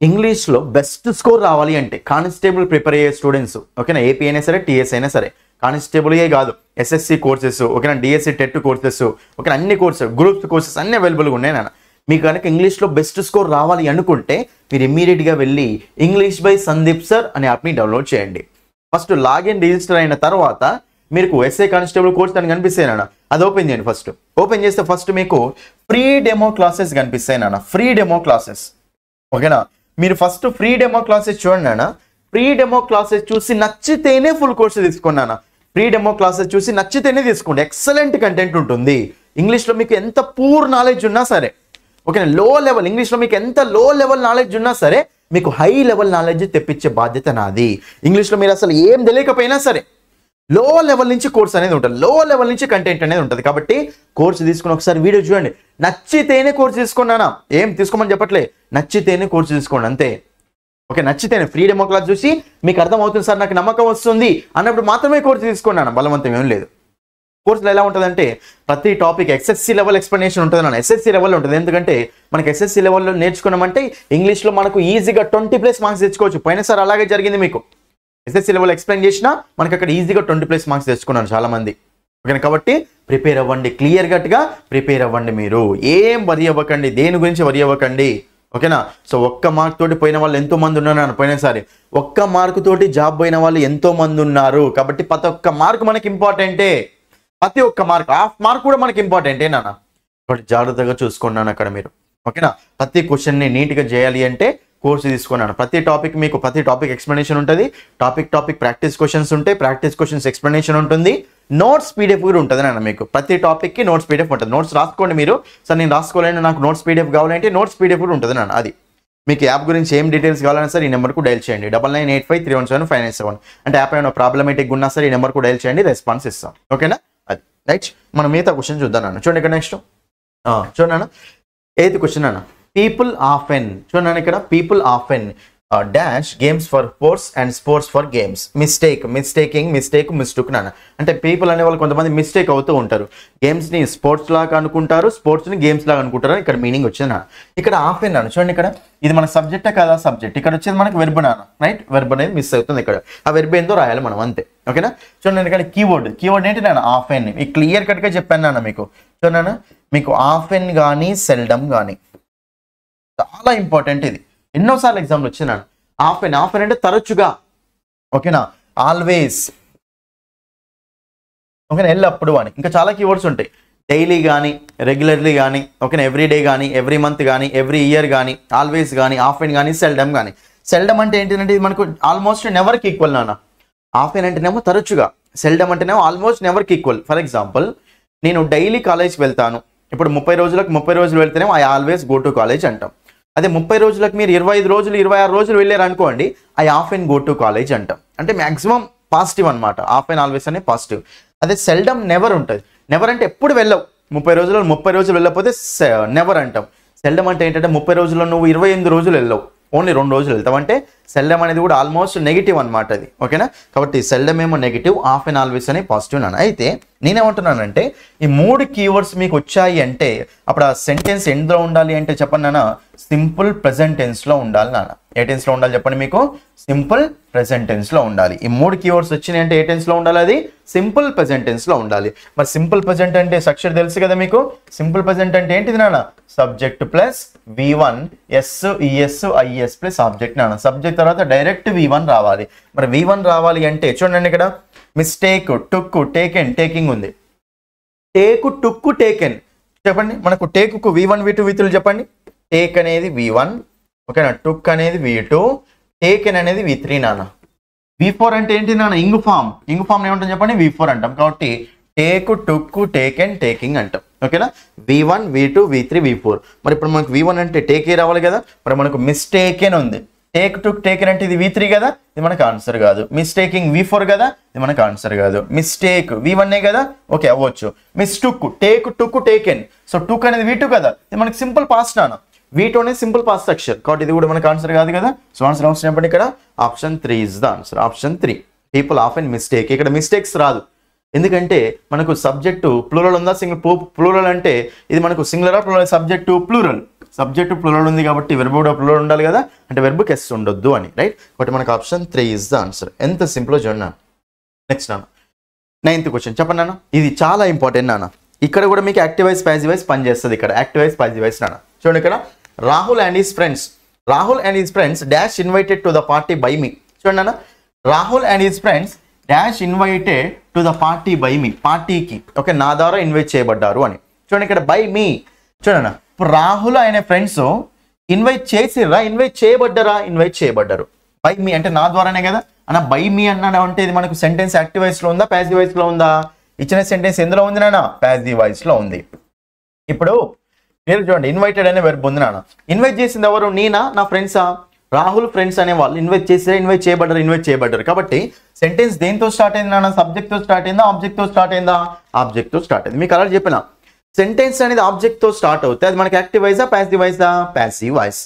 ఇంగ్లీష్లో బెస్ట్ స్కోర్ రావాలి అంటే కానిస్టేబుల్ ప్రిపేర్ అయ్యే స్టూడెంట్స్, ఓకేనా, ఏపీ అయినా సరే టీఎస్ అయినా సరే, కానిస్టేబుల్యే కాదు ఎస్ఎస్సి కోర్సెస్, ఓకేనా, డిఎస్సి టెట్ కోర్సెస్, ఓకేనా, అన్ని కోర్సెస్ గ్రూప్స్ కోర్సెస్ అన్ని అవైలబుల్గా ఉన్నాయి నాన్న. మీకు కనుక ఇంగ్లీష్లో బెస్ట్ స్కోర్ రావాలి అనుకుంటే మీరు ఇమ్మీడియట్గా వెళ్ళి ఇంగ్లీష్ బై సందీప్ సార్ అనే యాప్ని డౌన్లోడ్ చేయండి. ఫస్ట్ లాగిన్ రిజిస్టర్ అయిన తర్వాత మీకు ఎస్ఏ కానిస్టేబుల్ కోర్స్ అని కనిపిస్తాయి నాన్న, అది ఓపెన్ చేయండి. ఫస్ట్ ఓపెన్ చేస్తే ఫస్ట్ మీకు ఫ్రీ డెమో క్లాసెస్ కనిపిస్తాయి నాన్న, ఫ్రీ డెమో క్లాసెస్. ఓకేనా, మీరు ఫస్ట్ ఫ్రీ డెమో క్లాసెస్ చూడండి నాన్న. ఫ్రీ డెమో క్లాసెస్ చూసి నచ్చితేనే ఫుల్ కోర్సు తీసుకున్నాను. ఫ్రీ డెమో క్లాసెస్ చూసి నచ్చితేనే తీసుకోండి. ఎక్సలెంట్ కంటెంట్ ఉంటుంది. ఇంగ్లీష్లో మీకు ఎంత పూర్ నాలెడ్జ్ ఉన్నా సరే, ఓకేనా, లో లెవెల్ ఇంగ్లీష్లో మీకు ఎంత లో లెవెల్ నాలెడ్జ్ ఉన్నా సరే మీకు హై లెవెల్ నాలెడ్జ్ తెప్పించే బాధ్యత నాది. ఇంగ్లీష్లో మీరు అసలు ఏం తెలియకపోయినా సరే లో లెవెల్ నుంచి కోర్స్ అనేది ఉంటుంది, లో లెవెల్ నుంచి కంటెంట్ అనేది ఉంటుంది. కాబట్టి కోర్సు తీసుకుని ఒకసారి వీడియో చూడండి. నచ్చితేనే కోర్సు తీసుకున్నానా, ఏం తీసుకోమని చెప్పట్లే, నచ్చితేనే కోర్సు తీసుకోండి అంతే. ఓకే, నచ్చితేనే ఫ్రీ డెమో క్లాస్ చూసి మీకు అర్థమవుతుంది సార్ నాకు నమ్మకం వస్తుంది అన్నప్పుడు మాత్రమే కోర్సు తీసుకున్నాను, బలవంతం ఏం లేదు. కోర్సులో ఎలా ఉంటుందంటే ప్రతి టాపిక్ ఎస్ఎస్సి లెవెల్ ఎక్స్ప్లెనేషన్ ఉంటుంది నాన్న, ఎస్ఎస్సి లెవెల్ ఉంటుంది. ఎందుకంటే మనకి ఎస్ఎస్సి లెవెల్లో నేర్చుకున్నామంటే ఇంగ్లీష్లో మనకు ఈజీగా 20+ మార్క్స్ తెచ్చుకోవచ్చు. పోయినసారి అలాగే జరిగింది మీకు. ఎస్ఎస్సి లెవెల్ ఎక్స్ప్లెయిన్ చేసినా మనకి అక్కడ ఈజీగా 20+ మార్క్స్ తెచ్చుకున్నాను చాలా మంది. ఓకే, కాబట్టి ప్రిపేర్ అవ్వండి, క్లియర్ కట్గా ప్రిపేర్ అవ్వండి. మీరు ఏం వరి అవ్వకండి, దేని గురించి వరి అవ్వకండి. ఓకేనా, సో ఒక్క మార్క్ తోటి పోయిన వాళ్ళు ఎంతో మంది ఉన్నారు. పోయినసారి ఒక్క మార్కు తోటి జాబ్ పోయిన వాళ్ళు ఎంతో మంది ఉన్నారు. కాబట్టి ప్రతి ఒక్క మార్క్ మనకి ఇంపార్టెంటే, ప్రతి ఒక్క మార్క్, హాఫ్ మార్క్ కూడా మనకి ఇంపార్టెంటే నాన్న. కాబట్టి జాగ్రత్తగా చూసుకున్నాను అక్కడ మీరు. ఓకేనా, ప్రతి క్వశ్చన్ని నీట్గా చేయాలి అంటే కోర్సు తీసుకున్నాను. ప్రతి టాపిక్ మీకు ప్రతి టాపిక్ ఎక్స్ప్లెనేషన్ ఉంటుంది, టాపిక్ ప్రాక్టీస్ క్వశ్చన్స్ ఉంటాయి, ప్రాక్టీస్ క్వశ్చన్స్ ఎక్స్ప్లెనేషన్ ఉంటుంది, నోట్స్ పీడిఎఫ్ కూడా ఉంటుంది నాన్న. మీకు ప్రతి టాపిక్కి నోట్స్ పీడిఎఫ్ ఉంటుంది. నోట్స్ రాసుకోండి మీరు. సార్ నేను రాసుకోలేను, నాకు నోట్స్ పీడిఎఫ్ కావాలంటే నోట్స్ పీడిఎఫ్ కూడా ఉంటుంది నాన్న. అది మీకు యాప్ గురించి ఏం డీటెయిల్స్ కావాలన్నా సరే ఈ నెంబర్కు డైల్ చేయండి, 9985317597. అంటే యాప్ ఏమైనా ప్రాబ్లమేటిక్ ఉన్నా సరే ఈ నెంబర్కు డైల్ చేయండి, రెస్పాన్స్ ఇస్తాం. ఓకేనా, అది రైట్. మనం మిగతా క్వశ్చన్ చూద్దాం నాన్న. చూడండి ఇక్కడ నెక్స్ట్ చూడండి నాన్న, 8th క్వశ్చన్ అన్న. పీపుల్ ఆఫెన్, చూడండి ఇక్కడ people often dash games for sports and sports for games. Mistake నాన్న. అంటే పీపుల్ అనే వాళ్ళు కొంతమంది మిస్టేక్ అవుతూ ఉంటారు. గేమ్స్ని స్పోర్ట్స్ లాగా అనుకుంటారు, స్పోర్ట్స్ని గేమ్స్ లాగా అనుకుంటారు అని ఇక్కడ మీనింగ్ వచ్చింది నాన్న. ఇక్కడ ఆఫెన్ నాన్న, చూడండి ఇక్కడ ఇది మన సబ్జెక్టే కదా, సబ్జెక్ట్ ఇక్కడ వచ్చేది మనకి వెర్బ్ నాన్న, రైట్. వెర్బ్ అనేది మిస్ అవుతుంది ఇక్కడ. ఆ వెర్బ్ ఏందో రాయాలి మనం అంతే. ఓకేనా, చూడండి ఇక్కడ కీవర్డ్ ఏంటి నాన్న, ఆఫెన్. మీకు క్లియర్ కట్గా చెప్పాను నాన్న మీకు. చూడండి మీకు ఆఫెన్ కానీ సెల్డమ్ కానీ చాలా ఇంపార్టెంట్. ఇది ఎన్నోసార్లు ఎగ్జామ్లు వచ్చినాను. ఆఫెన్ అంటే తరచుగా, ఓకేనా, ఆల్వేస్, ఓకేనా, ఎల్లప్పుడు అని. ఇంకా చాలా కీవర్డ్స్ ఉంటాయి. డైలీ కానీ, రెగ్యులర్లీ కానీ, ఓకేనా, ఎవ్రీడే కానీ, ఎవ్రీ మంత్ కానీ, ఎవ్రీ ఇయర్ కానీ, ఆల్వేస్ కానీ, ఆఫెన్ కానీ, సెల్డమ్ కానీ. సెల్డమ్ అంటే ఏంటంటే ఇది మనకు ఆల్మోస్ట్ నెవర్కి ఈక్వల్ నాన్న. ఆఫెన్ అంటేనేమో తరచుగా, సెల్డమ్ అంటేనేమో ఆల్మోస్ట్ నెవర్కి ఈక్వల్. ఫర్ ఎగ్జాంపుల్ నేను డైలీ కాలేజ్కి వెళ్తాను. ఇప్పుడు 30 రోజులు వెళ్తేనేమో I always go to college అంటాం. అదే 30 రోజులకు మీరు 25 రోజులు 26 రోజులు వెళ్ళారు అనుకోండి, I often go to college అంటాం. అంటే మ్యాక్సిమం పాజిటివ్ అనమాట. ఆఫెన్ ఆల్వేస్ అనే పాజిటివ్. అదే సెల్డమ్ నెవర్ ఉంటుంది. నెవర్ అంటే ఎప్పుడు వెళ్ళవు, 30 రోజులు వెళ్ళకపోతే నెవర్ అంటాం. సెల్డమ్ అంటే ఏంటంటే 30 రోజుల్లో నువ్వు 28 రోజులు వెళ్ళవు, ఓన్లీ 2 రోజులు వెళ్తావు అంటే సెల్డమ్ అనేది కూడా ఆల్మోస్ట్ నెగిటివ్ అనమాట అది. ఓకేనా, కాబట్టి సెల్డమ్ ఏమో నెగిటివ్, ఆఫ్ అండ్ ఆల్వేస్ అనే పాజిటివ్ నాన్న. అయితే నేనేమంటున్నానంటే ఈ 3 కీవర్డ్స్ మీకు వచ్చాయి అంటే అప్పుడు ఆ సెంటెన్స్ ఎందులో ఉండాలి అంటే చెప్పండి నాన్న, సింపుల్ ప్రెజెంట్ టెన్స్లో ఉండాలి నాన్న. ఏ టెన్స్లో ఉండాలి చెప్పండి మీకు, సింపుల్ ప్రెజెంట్ టెన్స్లో ఉండాలి. ఈ 3 కీవర్డ్స్ వచ్చినాయి అంటే ఏ టెన్స్లో ఉండాలి, అది సింపుల్ ప్రెజెంట్ టెన్స్లో ఉండాలి. మరి సింపుల్ ప్రెజెంట్ అంటే స్ట్రక్చర్ తెలుసు కదా మీకు. సింపుల్ ప్రెజెంట్ అంటే ఏంటిది నాన్న, subject plus V1 SES IS plus object నాన్న. సబ్జెక్ట్ తర్వాత డైరెక్ట్ V1 రావాలి. మరి V1 రావాలి అంటే చూడండి ఇక్కడ మిస్టేక్, టుక్, టేకెన్, టేకింగ్ ఉంది. టేకు, టుక్, టేకెన్ చెప్పండి. మనకు టేకుకు V1 V2 V3 చెప్పండి. టేక్ అనేది V1, ఓకేనా, టుక్ అనేది V2, టేకెన్ అనేది V3 నాన్న. V4 అంటే ఏంటి నాన్న, ఇంగ్ ఫామ్. ఇంగ్ ఫామ్ ఏమంటాం చెప్పండి, V4 అంటాం. కాబట్టి టేకు, టుక్, టేకెన్, టేకింగ్ అంటాం. ఓకేనా, V1 V2 V3 V4. మరి ఇప్పుడు మనకు V1 అంటే టేకే రావాలి కదా. మరి మనకు మిస్టేకెన్ ఉంది. టేక్, టుక్, టేకెన్ అంటే ఇది V3 కదా, ఇది మనకు ఆన్సర్ కాదు. మిస్టేకింగ్ V4 కదా, ఇది మనకు ఆన్సర్ కాదు. మిస్టేక్ V1 కదా, ఓకే అవ్వచ్చు. మిస్టుక్, టేక్, టుక్, టేకెన్, సో టుక్ అనేది V2 కదా, ఇది మనకి సింపుల్ పాస్ట్ నాన్న. V2 అనేది సింపుల్ పాస్ట్ స్ట్రక్చర్, కాబట్టి ఇది కూడా మనకు ఆన్సర్ కాదు కదా. సో ఆన్సర్ చెప్పండి ఇక్కడ option 3 is the answer. Option 3 people of and mistake. ఇక్కడ మిస్టేక్స్ రాదు, ఎందుకంటే మనకు సబ్జెక్టు ప్లూరల్ ఉందా, ప్లూరల్ అంటే ఇది మనకు సింగులరా ప్లూరల్, సబ్జెక్టు ప్లూరల్ ఉంది కాబట్టి వెర్బ్ కూడా ప్లూరల్ ఉండాలి కదా, అంటే వెర్బ్కి ఎస్ ఉండొద్దు అని, రైట్. కాబట్టి మనకు ఆప్షన్ 3 ఇస్ ద ఆన్సర్. ఎంత సింపుల్ చూడండి. నెక్స్ట్ నాన్న 9th క్వశ్చన్ చెప్పండి నాన్న. ఇది చాలా ఇంపార్టెంట్ నాన్న. ఇక్కడ కూడా మీకు యాక్టివ్ వైస్ ప్యాసివ్ వైస్ పనిచేస్తుంది. ఇక్కడ యాక్టివ్ వైస్ ప్యాసివ్ వైస్ నాన్న. చూడండి ఇక్కడ Rahul and his friends dash invited to the party by me. చూడండి అన్న, Rahul and his friends dash invited to the party by me, పార్టీకి ఓకే నా ద్వారా ఇన్వైట్ చేయబడ్డారు అని. చూడండి ఇక్కడ బై మీ. చూడన్న, ఇప్పుడు రాహుల్ ఆయన ఫ్రెండ్స్ ఇన్వైట్ చేసిర్రా, ఇన్వైట్ చేయబడ్డారు. బై మీ అంటే నా ద్వారానే కదా అన్న. బై మీ అన్నాడు అంటే ఇది మనకు సెంటెన్స్ యాక్టివ్ వాయిస్ లో ఉందా, ప్యాసివ్ వాయిస్ లో ఉందా? ఇచ్చిన సెంటెన్స్ ఎందులో ఉంది నాన్న, ప్యాసివ్ వాయిస్ లో ఉంది. ఇప్పుడు మీరు చూడండి, ఇన్వైటెడ్ అనే వెర్బ్ ఉంది నాన్న. ఇన్వైట్ చేసింది ఎవరు, నేనా, నా ఫ్రెండ్సా? రాహుల్ ఫ్రెండ్స్ అనే వాళ్ళు ఇన్వైట్ చేయబడ్డారు. కాబట్టి సెంటెన్స్ దేంతో స్టార్ట్ అయింది నాన్న, సబ్జెక్ట్ తో స్టార్ట్ అయిందా, ఆబ్జెక్ట్ తో స్టార్ట్ అయిందా? ఆబ్జెక్ట్ తో స్టార్ట్ అయింది. మీకు అలా చెప్పిన సెంటెన్స్ అనేది ఆబ్జెక్ట్ తో స్టార్ట్ అవుతే అది మనకి యాక్టివ్ వాయిసా, ప్యాసివ్ వాయిసా? Passive voice.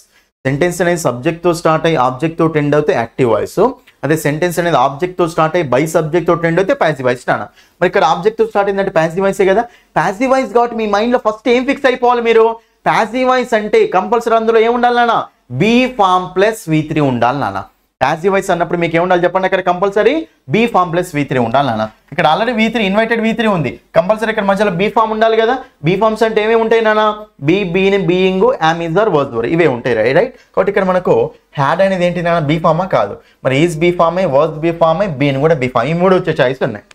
సెంటెన్స్ అనేది సబ్జెక్ట్ తో స్టార్ట్ అయ్యి ఆబ్జెక్ట్ తో ఎండ్ అవుతే యాక్టివ్ వాయిస్. అదే సెంటెన్స్ అనేది ఆబ్జెక్ట్ తో స్టార్ట్ అయ్యి బై సబ్జెక్ట్ తో ఎండ్ అవుతే ప్యాసివ్ వాయిస్ నాన్న. మరి ఇక్కడ ఆబ్జెక్ట్ తో స్టార్ట్ అయిందంటే ప్యాసివ్ వాయిసే కదా. ప్యాసివ్ వాయిస్ కాబట్టి మీ మైండ్ లో ఫస్ట్ ఏం ఫిక్స్ అయిపోవాలి మీరు, ప్యాసివ్ వాయిస్ అంటే కంపల్సరీ అందులో ఏం ఉండాలి నాన్న, బీ ఫామ్ ప్లస్ V3 ఉండాలి నాన్న. ప్యాసివ్ వాయిస్ అన్నప్పుడు మీకు ఏముండాలి చెప్పండి, అక్కడ compulsory B form plus V3 ఉండాలి నాన్న. ఇక్కడ ఆల్రెడీ V3 ఇన్వైటెడ్ V3 ఉంది, కంపల్సరీ ఇక్కడ మధ్యలో బీ ఫామ్ ఉండాలి కదా. బీ ఫామ్స్ అంటే ఏమేమి ఉంటాయి నాన్న, been, being, am, is are, was were, ఇవే ఉంటాయి రైట్. కాబట్టి ఇక్కడ మనకు హ్యాడ్ అనేది ఏంటి నాన్న, బీ ఫామా కాదు. మరి ఈజ్ బీ ఫామే, వర్స్ బీ ఫామే, బీని కూడా బీ ఫామ్, ఈ 3 వచ్చే చాయిస్ ఉన్నాయి.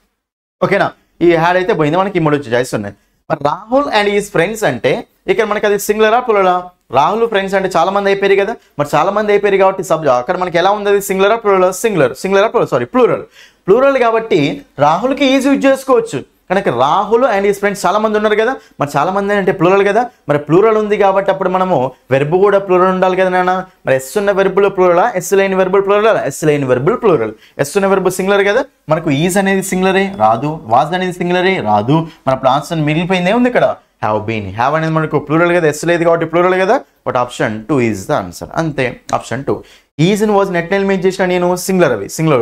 ఓకేనా, ఈ హ్యాడ్ అయితే పోయింది, మనకి ఈ 3 వచ్చే చాయిస్ ఉన్నాయి. మరి రాహుల్ అండ్ ఈజ్ ఫ్రెండ్స్ అంటే ఇక్కడ మనకి అది సింగులరా ప్లూరలా? రాహుల్ ఫ్రెండ్స్ అంటే చాలా మంది అయిపోయారు కదా. మరి చాలా మంది అయిపోయారు కాబట్టి అక్కడ మనకి ఎలా ఉంది, అది సింగులరా ప్లూరల్? ప్లూరల్ కాబట్టి రాహుల్కి ఈజ్ యూజ్ చేసుకోవచ్చు. కనుక రాహుల్ అండ్ ఈజ్ ఫ్రెండ్స్ చాలా మంది ఉన్నారు కదా. మరి చాలా మంది అంటే ప్లూరల్ కదా. మరి ప్లూరల్ ఉంది కాబట్టి అప్పుడు మనము వెర్బ్ కూడా ప్లూరల్ ఉండాలి కదా నాన్న. మరి ఎస్ ఉన్న వెర్బులు ప్లూరలా, ఎస్ లేని వెర్బుల్ ప్లూరల్? ఎస్ లేని వెర్బుల్ ప్లూరల్. ఎస్ ఉన్న వెర్బ్ సింగులర్ కదా, మనకు ఈజ్ అనేది సింగులరే రాదు, వాజ్ అనేది సింగులరే రాదు. మరి అప్పుడు ఆన్సర్ మిగిలిపోయింది ఏముంది ఇక్కడ, హ్యావ్ బీన్. హ్యావ్ అనేది మనకు ప్లూరల్ కదా, ఎస్ లేదు కాబట్టి ప్లూరల్ కదా. But option 2 is the answer. అంతే, ఆప్షన్ 2. ఈజ్ అండ్ వాజ్ నెట్ ఎలిమినేట్ చేసిన నేను సింగులర్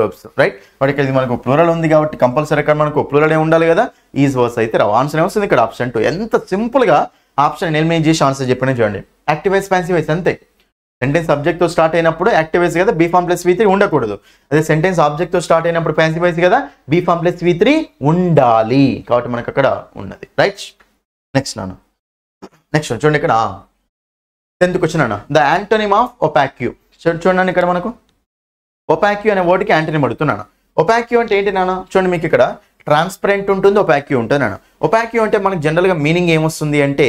వర్బ్స్ రైట్. బట్ ఇక్కడ ఇది మనకు ప్లూరల్ ఉంది కాబట్టి కంపల్సరీ ఇక్కడ మనకు ప్లూరల్ ఉండాలి కదా. ఈజ్ వర్స్ అయితే రావు. ఆన్సర్ ఏమొస్తుంది ఇక్కడ, ఆప్షన్ 2. ఎంత సింపుల్ గా ఆప్షన్ ఎలిమినేట్ చేసి ఆన్సర్ చెప్పిన చూడండి. యాక్టివ్ వైస్, ప్యాసివ్ వైస్ అంతే. సెంటెన్స్ సబ్జెక్ట్ తో స్టార్ట్ అయినప్పుడు యాక్టివ్ వైస్ కదా, బీ ఫామ్ ప్లస్ V3 ఉండకూడదు. అదే సెంటెన్స్ ఆబ్జెక్ట్ తో స్టార్ట్ అయినప్పుడు ప్యాసివ్ వైస్ కదా, బీ ఫామ్ ప్లస్ V3 ఉండాలి. కాబట్టి మనకు అక్కడ ఉన్నది రైట్. నెక్స్ట్ చూడండి ఇక్కడ 10th క్వశ్చన్ అన్న, ద యాంటోనిమ్ ఆఫ్ ఒపాక్యూ. చూడండి ఇక్కడ మనకు ఒపాక్యూ అనే వర్డ్కి యాంటోనిమ్ అడుగుతున్నాను. ఒపాక్యూ అంటే ఏంటి నాన్న, చూడండి మీకు ఇక్కడ ట్రాన్స్పరెంట్ ఉంటుంది, ఒపాక్యూ ఉంటుంది నాన్న. ఒపాక్యూ అంటే మనకు జనరల్గా మీనింగ్ ఏమొస్తుంది అంటే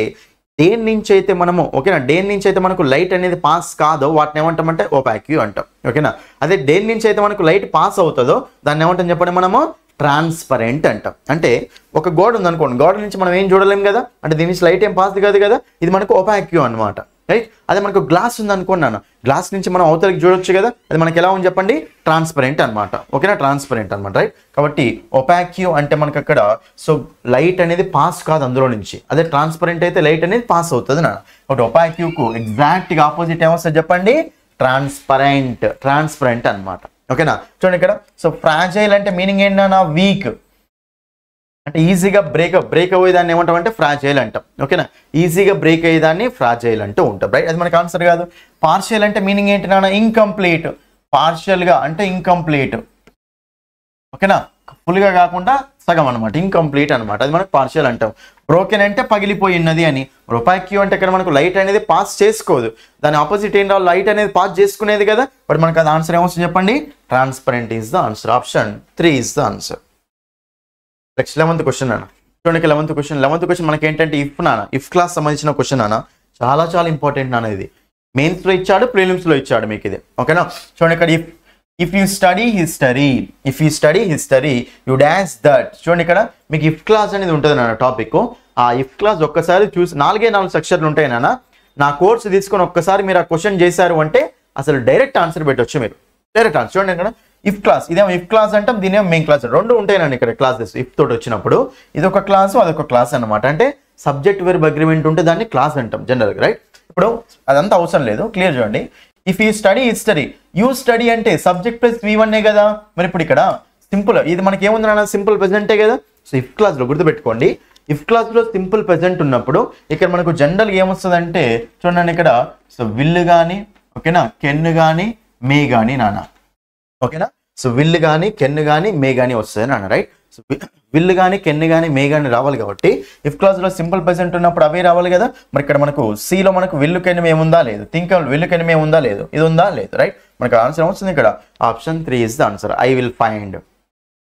దేని నుంచి అయితే మనము ఓకేనా, దేని నుంచి అయితే మనకు లైట్ అనేది పాస్ కాదో వాటిని ఏమంటామంటే ఒపాక్యూ అంటాం. ఓకేనా, అదే దేని నుంచి అయితే మనకు లైట్ పాస్ అవుతుందో దాన్ని ఏమంటాం చెప్పండి మనము, ట్రాన్స్పరెంట్ అంటాం. అంటే ఒక గోడ ఉంది అనుకోండి, గోడ నుంచి మనం ఏం చూడలేం కదా, అంటే దీని నుంచి లైట్ ఏం పాస్ కాదు కదా, ఇది మనకు ఒపాక్యూ అనమాట. రైట్. అదే మనకు గ్లాస్ ఉంది అనుకున్నాను, గ్లాస్ నుంచి మనం అవతలకి చూడొచ్చు కదా, అది మనకి ఎలా ఉంది చెప్పండి, ట్రాన్స్పరెంట్ అనమాట. ఓకేనా, ట్రాన్స్పరెంట్ అనమాట. రైట్. కాబట్టి ఒపాక్యూ అంటే మనకు అక్కడ సో లైట్ అనేది పాస్ కాదు అందులో నుంచి, అదే ట్రాన్స్పరెంట్ అయితే లైట్ అనేది పాస్ అవుతుంది నా. కాబట్టి ఒపాక్యూకు ఎగ్జాక్ట్గా ఆపోజిట్ ఏమొస్తుంది చెప్పండి, ట్రాన్స్పరెంట్ అనమాట. ఓకేనా. చూడండి ఇక్కడ సో ఫ్రాజైల్ అంటే మీనింగ్ ఏంటన్నా, వీక్ అంటే ఈజీగా బ్రేక్ అయ్యేదాన్ని ఏమంటాం అంటే ఫ్రాజైల్ అంటాం. ఓకేనా, ఈజీగా బ్రేక్ అయ్యేదాన్ని ఫ్రాజైల్ అంటూ ఉంటాం. రైట్. అది మనకు ఆన్సర్ కాదు. పార్షియల్ అంటే మీనింగ్ ఏంటి నాన్న, ఇంకంప్లీట్. పార్షియల్గా అంటే ఇంకంప్లీట్. ఓకేనా, ఫుల్గా కాకుండా సగం అనమాట, ఇంకంప్లీట్ అనమాట, అది మనకు పార్షియల్ అంటాం. బ్రోకెన్ అంటే పగిలిపోయినది అని. ఒపాక్యూ అంటే ఇక్కడ మనకు లైట్ అనేది పాస్ చేసుకోదు, దాని ఆపోజిట్ ఏంటో లైట్ అనేది పాస్ చేసుకునేది కదా. బట్ మనకు అది ఆన్సర్ ఏమొస్తుంది చెప్పండి, transparent is the answer. Option 3 is the answer. Next 11th question అన్న. చూడండి 11th క్వశ్చన్ మనకి ఏంటంటే ఇఫ్ నాన్న, ఇఫ్ క్లాస్ సంబంధించిన క్వశ్చన్ అన్న, చాలా ఇంపార్టెంట్ నాన్న. ఇది మెయిన్స్లో ఇచ్చాడు, ప్రిలిమ్స్లో ఇచ్చాడు మీకు ఇది. ఓకేనా. చూడండి ఇక్కడ if you study history you dash that. చూడండి ఇక్కడ మీకు ఇఫ్ క్లాస్ అనేది ఉంటుంది నాన్న టాపిక్. ఆ ఇఫ్ క్లాస్ ఒక్కసారి చూసి 4 సెక్షన్లు ఉంటాయి నాన్న. నా కోర్సు తీసుకొని ఒక్కసారి మీరు ఆ క్వశ్చన్ చేశారు అంటే అసలు డైరెక్ట్ ఆన్సర్ పెట్టవచ్చు మీరు, డైరెక్ట్ ఆన్సర్. చూడండి ఇక్కడ ఇఫ్ క్లాస్, ఇదేమో ఇఫ్ క్లాస్ అంటాం, దీనేమో మెయిన్ క్లాస్, రెండు ఉంటాయినండి ఇక్కడ క్లాసెస్. ఇఫ్ తోటి వచ్చినప్పుడు ఇది ఒక క్లాసు, అదొక క్లాస్ అనమాట. అంటే సబ్జెక్ట్ వెర్బ్ అగ్రిమెంట్ ఉంటే దాన్ని క్లాస్ అంటాం జనరల్గా. రైట్. ఇప్పుడు అదంతా అవసరం లేదు, క్లియర్ చూడండి. If you study history, you study అంటే సబ్జెక్ట్ ప్లస్ V1 కదా. మరి ఇప్పుడు ఇక్కడ సింపుల్, ఇది మనకి ఏముంది నాన్న, సింపుల్ ప్రెజెంటే కదా. సో ఇఫ్ క్లాస్లో గుర్తుపెట్టుకోండి, ఇఫ్ క్లాస్లో సింపుల్ ప్రెజెంట్ ఉన్నప్పుడు ఇక్కడ మనకు జనరల్గా ఏమొస్తుందంటే చూడండి ఇక్కడ సో విల్ కానీ, ఓకేనా, కెన్ కానీ, మే కానీ నాన్న. ఓకేనా. సో విల్ కానీ, కెన్ కానీ, మే కానీ వస్తుంది నాన్న. రైట్. సో విల్ కానీ, కెన్ కానీ, మే కానీ రావాలి కాబట్టి ఇఫ్ క్లాస్లో సింపుల్ ప్రెజెంట్ ఉన్నప్పుడు అవే రావాలి కదా. మరి ఇక్కడ మనకు సిలో మనకు విల్ కెన్ మే ఉందా లేదు, థింక్ విల్ కెన్ మే ఉందా లేదు, ఇది ఉందా లేదు. రైట్. మనకు ఆన్సర్ వస్తుంది ఇక్కడ option 3 is the answer. I will find,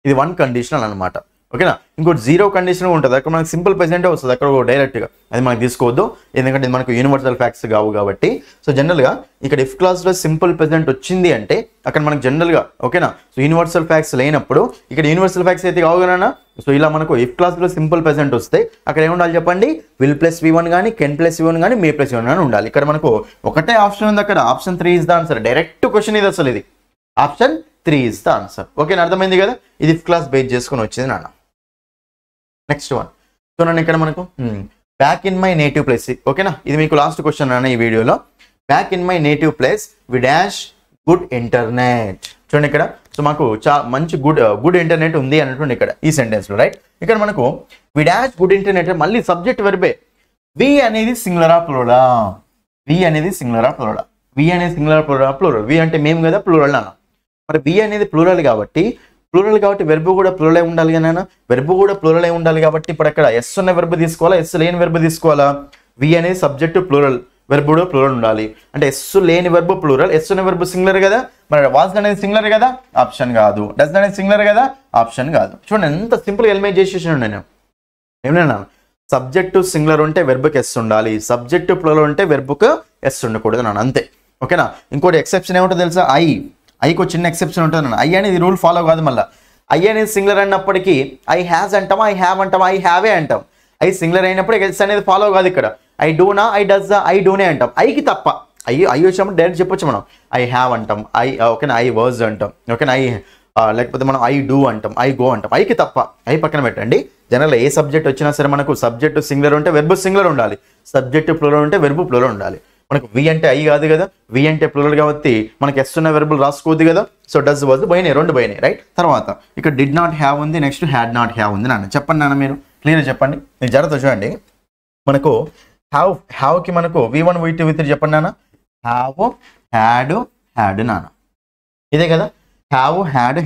ఇది 1 కండిషనల్ అనమాట. ఓకేనా. ఇంకోటి 0 కండిషన్ ఉంటుంది, అక్కడ మనకు సింపుల్ ప్రెజెంటే వస్తుంది అక్కడ డైరెక్ట్గా, అది మనకు తీసుకోవద్దు ఎందుకంటే ఇది మనకు యూనివర్సల్ ఫ్యాక్ట్స్ కావు కాబట్టి. సో జనరల్గా ఇక్కడ ఇఫ్ క్లాస్లో సింపుల్ ప్రెజెంట్ వచ్చింది అంటే అక్కడ మనకు జనరల్గా ఓకేనా సో యూనివర్సల్ ఫ్యాక్ట్స్ లేనప్పుడు ఇక్కడ యూనివర్సల్ ఫ్యాక్ట్స్ అయితే కావు కదా. సో ఇలా మనకు ఇఫ్ క్లాస్లో సింపుల్ ప్రెజెంట్ వస్తే అక్కడ ఏముండాలి చెప్పండి, విల్ ప్లస్ V1 కానీ, కెన్ ప్లస్ V1 కానీ, మే ప్లస్ V1 కానీ ఉండాలి. ఇక్కడ మనకు ఒకటే ఆప్షన్ ఉంది అక్కడ, option 3 is the answer. Direct question ఇది అసలు, ఇది ఆప్షన్ 3 ఇస్ ద ఆన్సర్. ఓకేనా, అర్థమైంది కదా. ఇది ఇఫ్ క్లాస్ బేస్ చేసుకొని వచ్చింది నాన్న. నెక్స్ట్ వన్ చూడండి ఇక్కడ మనకు back in my native place. ఓకేనా, ఇది మీకు లాస్ట్ క్వశ్చన్ అన్న ఈ వీడియోలో. Back in my native place we dash good internet. చూడండి ఇక్కడ సో మాకు మంచి గుడ్ ఇంటర్నెట్ ఉంది అన్నట్టు ఇక్కడ ఈ సెంటెన్స్లో. రైట్. ఇక్కడ మనకు వి డాష్ గుడ్ ఇంటర్నెట్ మళ్ళీ సబ్జెక్ట్ వెర్బే. వి అనేది సింగులరా ప్లూరలా, వి అనేది సింగులరా ప్లూరలా, వి అనేది సింగులర్ ప్లూరల్. వి అంటే మేము కదా ప్లూరల్ అన్న. మరి వి అనేది ప్లూరల్ కాబట్టి వెర్బ్ కూడా ప్లూరలే ఉండాలి కదా. వెర్బ్ కూడా ప్లూరలే ఉండాలి కాబట్టి ఇప్పుడు అక్కడ ఎస్ ఉన్న వెర్బ్ తీసుకోవాలా, ఎస్ లేని వెర్బ్ తీసుకోవాలా. వి అనేది సబ్జెక్ట్ ప్లూరల్, వెర్బ్ కూడా ప్లూరల్ ఉండాలి. అంటే ఎస్ లేని వెర్బ్ ప్లూరల్, ఎస్ ఉన్న వెర్బ్ సింగులర్ కదా. మరి వాజ్ అనేది సింగులర్ కదా, ఆప్షన్ కాదు. డస్ అనేది సింగులర్ కదా, ఆప్షన్ కాదు. చూడండి ఎంత సింపుల్ ఎలిమినేట్ చేసేసాను నేను. ఏమన్నా సబ్జెక్టు సింగులర్ ఉంటే వెర్బ్కి ఎస్ ఉండాలి, సబ్జెక్టు ప్లూరల్ ఉంటే వెర్బ్కు ఎస్ ఉండకూడదు నాన్న, అంతే. ఓకేనా. ఇంకోటి ఎక్సెప్షన్ ఏముంటుందో తెలుసా, ఐకి ఒక చిన్న ఎక్సెప్షన్ ఉంటుంది నాన్న. ఐ అనేది రూల్ ఫాలో కాదు. మళ్ళీ ఐ అనేది సింగులర్ అన్నప్పటికీ ఐ హ్యాజ్ అంటాం, ఐ హ్యావ్ అంటాం, ఐ హ్యావే అంటాం. ఐ సింగులర్ అయినప్పుడు ఎస్ అనేది ఫాలో కాదు. ఇక్కడ ఐ డూనా, ఐ డస్, ఐ డూనే అంటాం. ఐకి తప్ప ఐ వచ్చినప్పుడు డైరెక్ట్ చెప్పొచ్చు మనం ఐ హ్యావ్ అంటాం, ఓకేనా, ఐ వర్జ్ అంటాం, ఓకేనా, లేకపోతే మనం ఐ డూ అంటాం, ఐ గో అంటాం. ఐకి తప్ప ఐ పక్కన పెట్టండి. జనరల్ ఏ సబ్జెక్ట్ వచ్చినా సరే మనకు సబ్జెక్టు సింగులర్ ఉంటే వెర్బ్ సింగులర్ ఉండాలి, సబ్జెక్టు ప్లూరల్ ఉంటే వెర్బ్ ప్లూరల్ ఉండాలి. మనకు వి అంటే ఐ కాదు కదా, వి అంటే ప్లూరల్ కాబట్టి మనకి ఎస్ ఉన్న వెర్బులు రాసుకోవద్దు కదా. సో డస్ వాజ్ పోయినాయి, రెండు పోయినాయి. రైట్. తర్వాత ఇక్కడ డిడ్ నాట్ హ్యావ్ ఉంది, నెక్స్ట్ హ్యాడ్ నాట్ హ్యావ్ ఉంది నాన్న. చెప్పండి నాన్న, మీరు క్లియర్ చెప్పండి. మీరు జాగ్రత్త చూడండి. మనకు హ్యావ్కి మనకు V1 V2 V3 చెప్పండి నాన్న. హ్యావ్, హ్యాడ్ నాన్న, ఇదే కదా. హ్యావ్, హ్యాడ్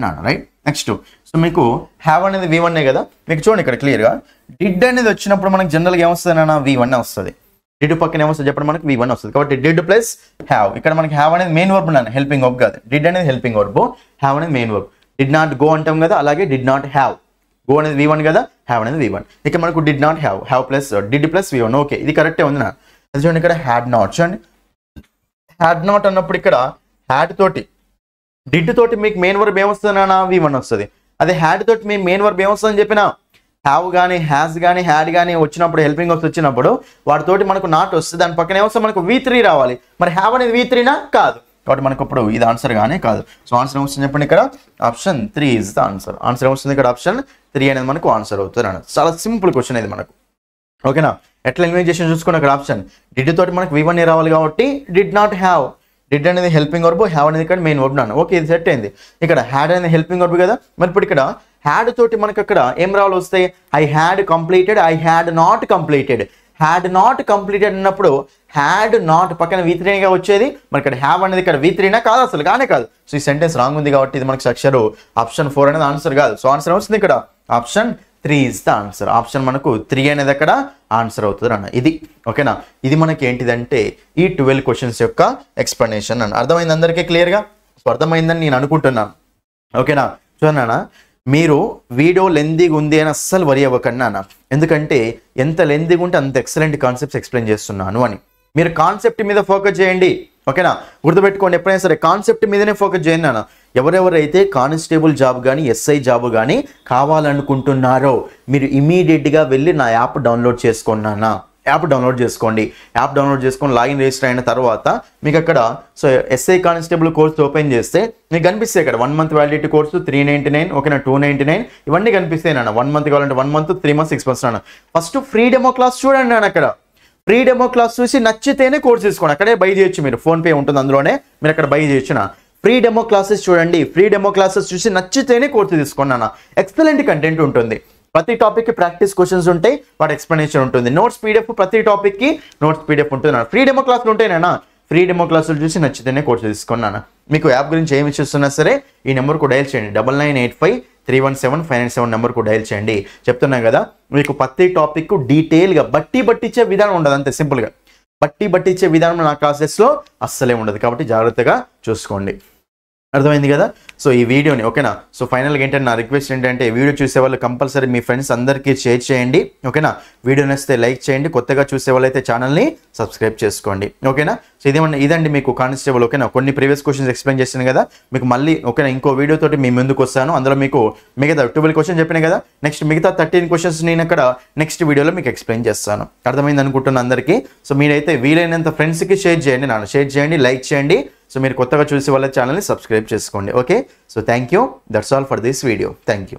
నాన్న. రైట్. నెక్స్ట్ సో మీకు హ్యావ్ అనేది V1 కదా. మీకు చూడండి ఇక్కడ క్లియర్గా డిడ్ అనేది వచ్చినప్పుడు మనకు జనరల్గా ఏమొస్తుంది నాన్న, V1 వస్తుంది. డిడ్ పక్కన ఏమొస్తుంది చెప్పండి, మనకు V1 వస్తుంది. కాబట్టి డిడ్ ప్లస్ హ్యావ్. ఇక్కడ మనకి హ్యావ్ అనేది మెయిన్ వర్బ్ నాన్న, హెల్పింగ్ వర్బ్ కాదు. డిడ్ అనేది హెల్పింగ్ వర్బ్, హ్యావ్ అనేది main verb. Did not go అంటాం కదా, అలాగే డిడ్ నాట్ హ్యావ్. గో అనేది V1 కదా, హ్యావ్ అనేది V1. ఇక్కడ మనకు did not have plus did plus V1. Okay, ఇది కరెక్టే ఉంది నా. అది చూడండి ఇక్కడ హ్యాడ్ నాట్. చూడండి హ్యాడ్ నాట్ అన్నప్పుడు ఇక్కడ హ్యాడ్ తోటి డిడ్ తోటి మీకు మెయిన్ వర్బ్ ఏమొస్తుంది నాన్న, V1 వస్తుంది. అదే హ్యాడ్ తోటి మీ మెయిన్ వర్బ్ ఏమొస్తుందని చెప్పినా హ్యావ్ కానీ హ్యాస్ కానీ హ్యాడ్ కానీ వచ్చినప్పుడు హెల్పింగ్ వర్బ్స్ వచ్చినప్పుడు వాటితోటి మనకు నాట్ వస్తుంది, దాని పక్కన ఏమొస్తుంది మనకు V3 రావాలి. మరి హ్యావ్ అనేది V3నా కాదు, కాబట్టి మనకు ఇప్పుడు ఇది ఆన్సర్ కానీ కాదు. సో ఆన్సర్ ఏమొస్తుంది చెప్పండి, ఇక్కడ option 3 is the answer. Answer ఏమొస్తుంది ఇక్కడ ఆప్షన్ 3 అనేది మనకు ఆన్సర్ అవుతుంది అన్నది. చాలా సింపుల్ క్వశ్చన్ ఇది మనకు. ఓకేనా, ఎట్లా ఎలిమినేషన్ చూసుకున్న ఇక్కడ ఆప్షన్ డిడ్ తోటి మనకు V1 రావాలి కాబట్టి డిడ్ నాట్ హ్యావ్. డిడ్ అనేది హెల్పింగ్ వర్బ్, హ్యావ్ అనేది ఇక్కడ మెయిన్ వర్బ్ నాన్న. ఓకే, ఇది సెట్ అయింది. ఇక్కడ హ్యాడ్ అనేది హెల్పింగ్ వర్బ్ కదా, మరి ఇప్పుడు ఇక్కడ హ్యాడ్ తోటి మనకు అక్కడ ఏం రావాలి వస్తాయి, I had completed, I had not completed. Had not completed అన్నప్పుడు హ్యాడ్ నాట్ పక్కన V3గా వచ్చేది, మరి ఇక్కడ హ్యావ్ అనేది ఇక్కడ V3నా కాదు, అసలు కానే కాదు. సో ఈ సెంటెన్స్ రాంగ్ ఉంది కాబట్టి ఇది మనకు అక్షరం ఆప్షన్ 4 అనేది ఆన్సర్ కాదు. సో ఆన్సర్ వస్తుంది ఇక్కడ option 3 is the answer. Option మనకు 3 అనేది అక్కడ ఆన్సర్ అవుతుంది అన్న. ఇది ఓకేనా, ఇది మనకి ఏంటిదంటే ఈ 12 క్వశ్చన్స్ యొక్క ఎక్స్ప్లెనేషన్ అన్న. అర్థమైంది అందరికీ క్లియర్గా? సో అర్థమైందని నేను అనుకుంటున్నాను. ఓకేనా, చూడన్నా మీరు వీడియో లెందీగా ఉంది అని అస్సలు వరి అవ్వకండి అన్న, ఎందుకంటే ఎంత లెందీగా ఉంటే అంత ఎక్సలెంట్ కాన్సెప్ట్స్ ఎక్స్ప్లెయిన్ చేస్తున్నాను అని. మీరు కాన్సెప్ట్ మీద ఫోకస్ చేయండి. ఓకేనా, గుర్తుపెట్టుకోండి, ఎప్పుడైనా సరే కాన్సెప్ట్ మీదనే ఫోకస్ చేయండి అన్న. ఎవరెవరైతే కానిస్టేబుల్ జాబ్ కానీ SI జాబ్ కానీ కావాలనుకుంటున్నారో మీరు ఇమీడియట్గా వెళ్ళి నా యాప్ డౌన్లోడ్ చేసుకున్నానా, యాప్ డౌన్లోడ్ చేసుకోండి. యాప్ డౌన్లోడ్ చేసుకొని లాగిన్ రిజిస్టర్ అయిన తర్వాత మీకు అక్కడ so SI constable course open చేస్తే మీకు కనిపిస్తాయి ఇక్కడ 1 మంత్ వ్యాలిడిటీ కోర్సు 399, ఓకేనా 299 ఇవన్నీ కనిపిస్తాయి నాన్న. 1 మంత్ కావాలంటే 1 మంత్, 3 మంత్స్, 6 మంత్స్ నాన్న. ఫస్ట్ ఫ్రీ డెమో క్లాస్ చూడండి నాన్న. అక్కడ ఫ్రీ డెమో క్లాస్ చూసి నచ్చితేనే కోర్స్ తీసుకోండి, అక్కడే బై చేయొచ్చు. మీరు ఫోన్పే ఉంటుంది అందులోనే, మీరు అక్కడ బై చేయొచ్చు నా. ఫ్రీ డెమో క్లాసెస్ చూడండి, ఫ్రీ డెమో క్లాసెస్ చూసి నచ్చితేనే కోర్సు తీసుకోండి అన్న. ఎక్సలెంట్ కంటెంట్ ఉంటుంది, ప్రతి టాపిక్కి ప్రాక్టీస్ క్వశ్చన్స్ ఉంటాయి, వాటి ఎక్స్ప్లెనేషన్ ఉంటుంది, నోట్స్ PDF ప్రతి టాపిక్కి నోట్స్ PDF ఉంటుంది అన్న. ఫ్రీ డెమో క్లాసులు ఉంటాయినా, ఫ్రీ డెమో క్లాసులు చూసి నచ్చితేనే కోర్సు తీసుకున్నాను. మీకు యాప్ గురించి ఏమి ఇచ్చిస్తున్నా సరే ఈ నెంబర్కు డైల్ చేయండి, 9985317597 నెంబర్కు డైల్ చేయండి. చెప్తున్నాను కదా, మీకు ప్రతి టాపిక్ డీటెయిల్గా బట్టిచ్చే విధానం ఉండదు, అంతే సింపుల్గా బట్టిచ్చే విధానం నా క్లాసెస్లో అస్సలే ఉండదు, కాబట్టి జాగ్రత్తగా చూసుకోండి. అర్థమైంది కదా? సో ఈ వీడియోని ఓకేనా. సో ఫైనల్గా ఏంటంటే నా రిక్వెస్ట్ ఏంటంటే వీడియో చూసే వాళ్ళు కంపల్సరీ మీ ఫ్రెండ్స్ అందరికీ షేర్ చేయండి. ఓకేనా, వీడియో నచ్చితే లైక్ చేయండి, కొత్తగా చూసే వాళ్ళైతే ఛానల్ని సబ్స్క్రైబ్ చేసుకోండి. ఓకేనా, సో ఇదండి మీకు కానిస్టేబుల్. ఓకేనా, కొన్ని ప్రీవియస్ క్వశ్చన్స్ ఎక్స్ప్లెయిన్ చేశాను కదా, మీకు మళ్ళీ ఓకేనా ఇంకో వీడియో తోటి మీ ముందుకు వస్తాను. అందులో మీకు మిగతా 12 క్వశ్చన్ చెప్పిన కదా, నెక్స్ట్ మిగతా 13 క్వశ్చన్స్ నేను అక్కడ నెక్స్ట్ వీడియోలో మీకు ఎక్స్ప్లెయిన్ చేస్తాను. అర్థమైంది అనుకుంటున్నాను అందరికీ. సో మీరైతే వీలైనంత ఫ్రెండ్స్కి షేర్ చేయండి, నాన్న షేర్ చేయండి, లైక్ చేయండి. సో మీరు కొత్తగా చూసే వాళ్ళ ఛానల్ని సబ్స్క్రైబ్ చేసుకోండి. Okay, so thank you, that's all for this video. Thank you.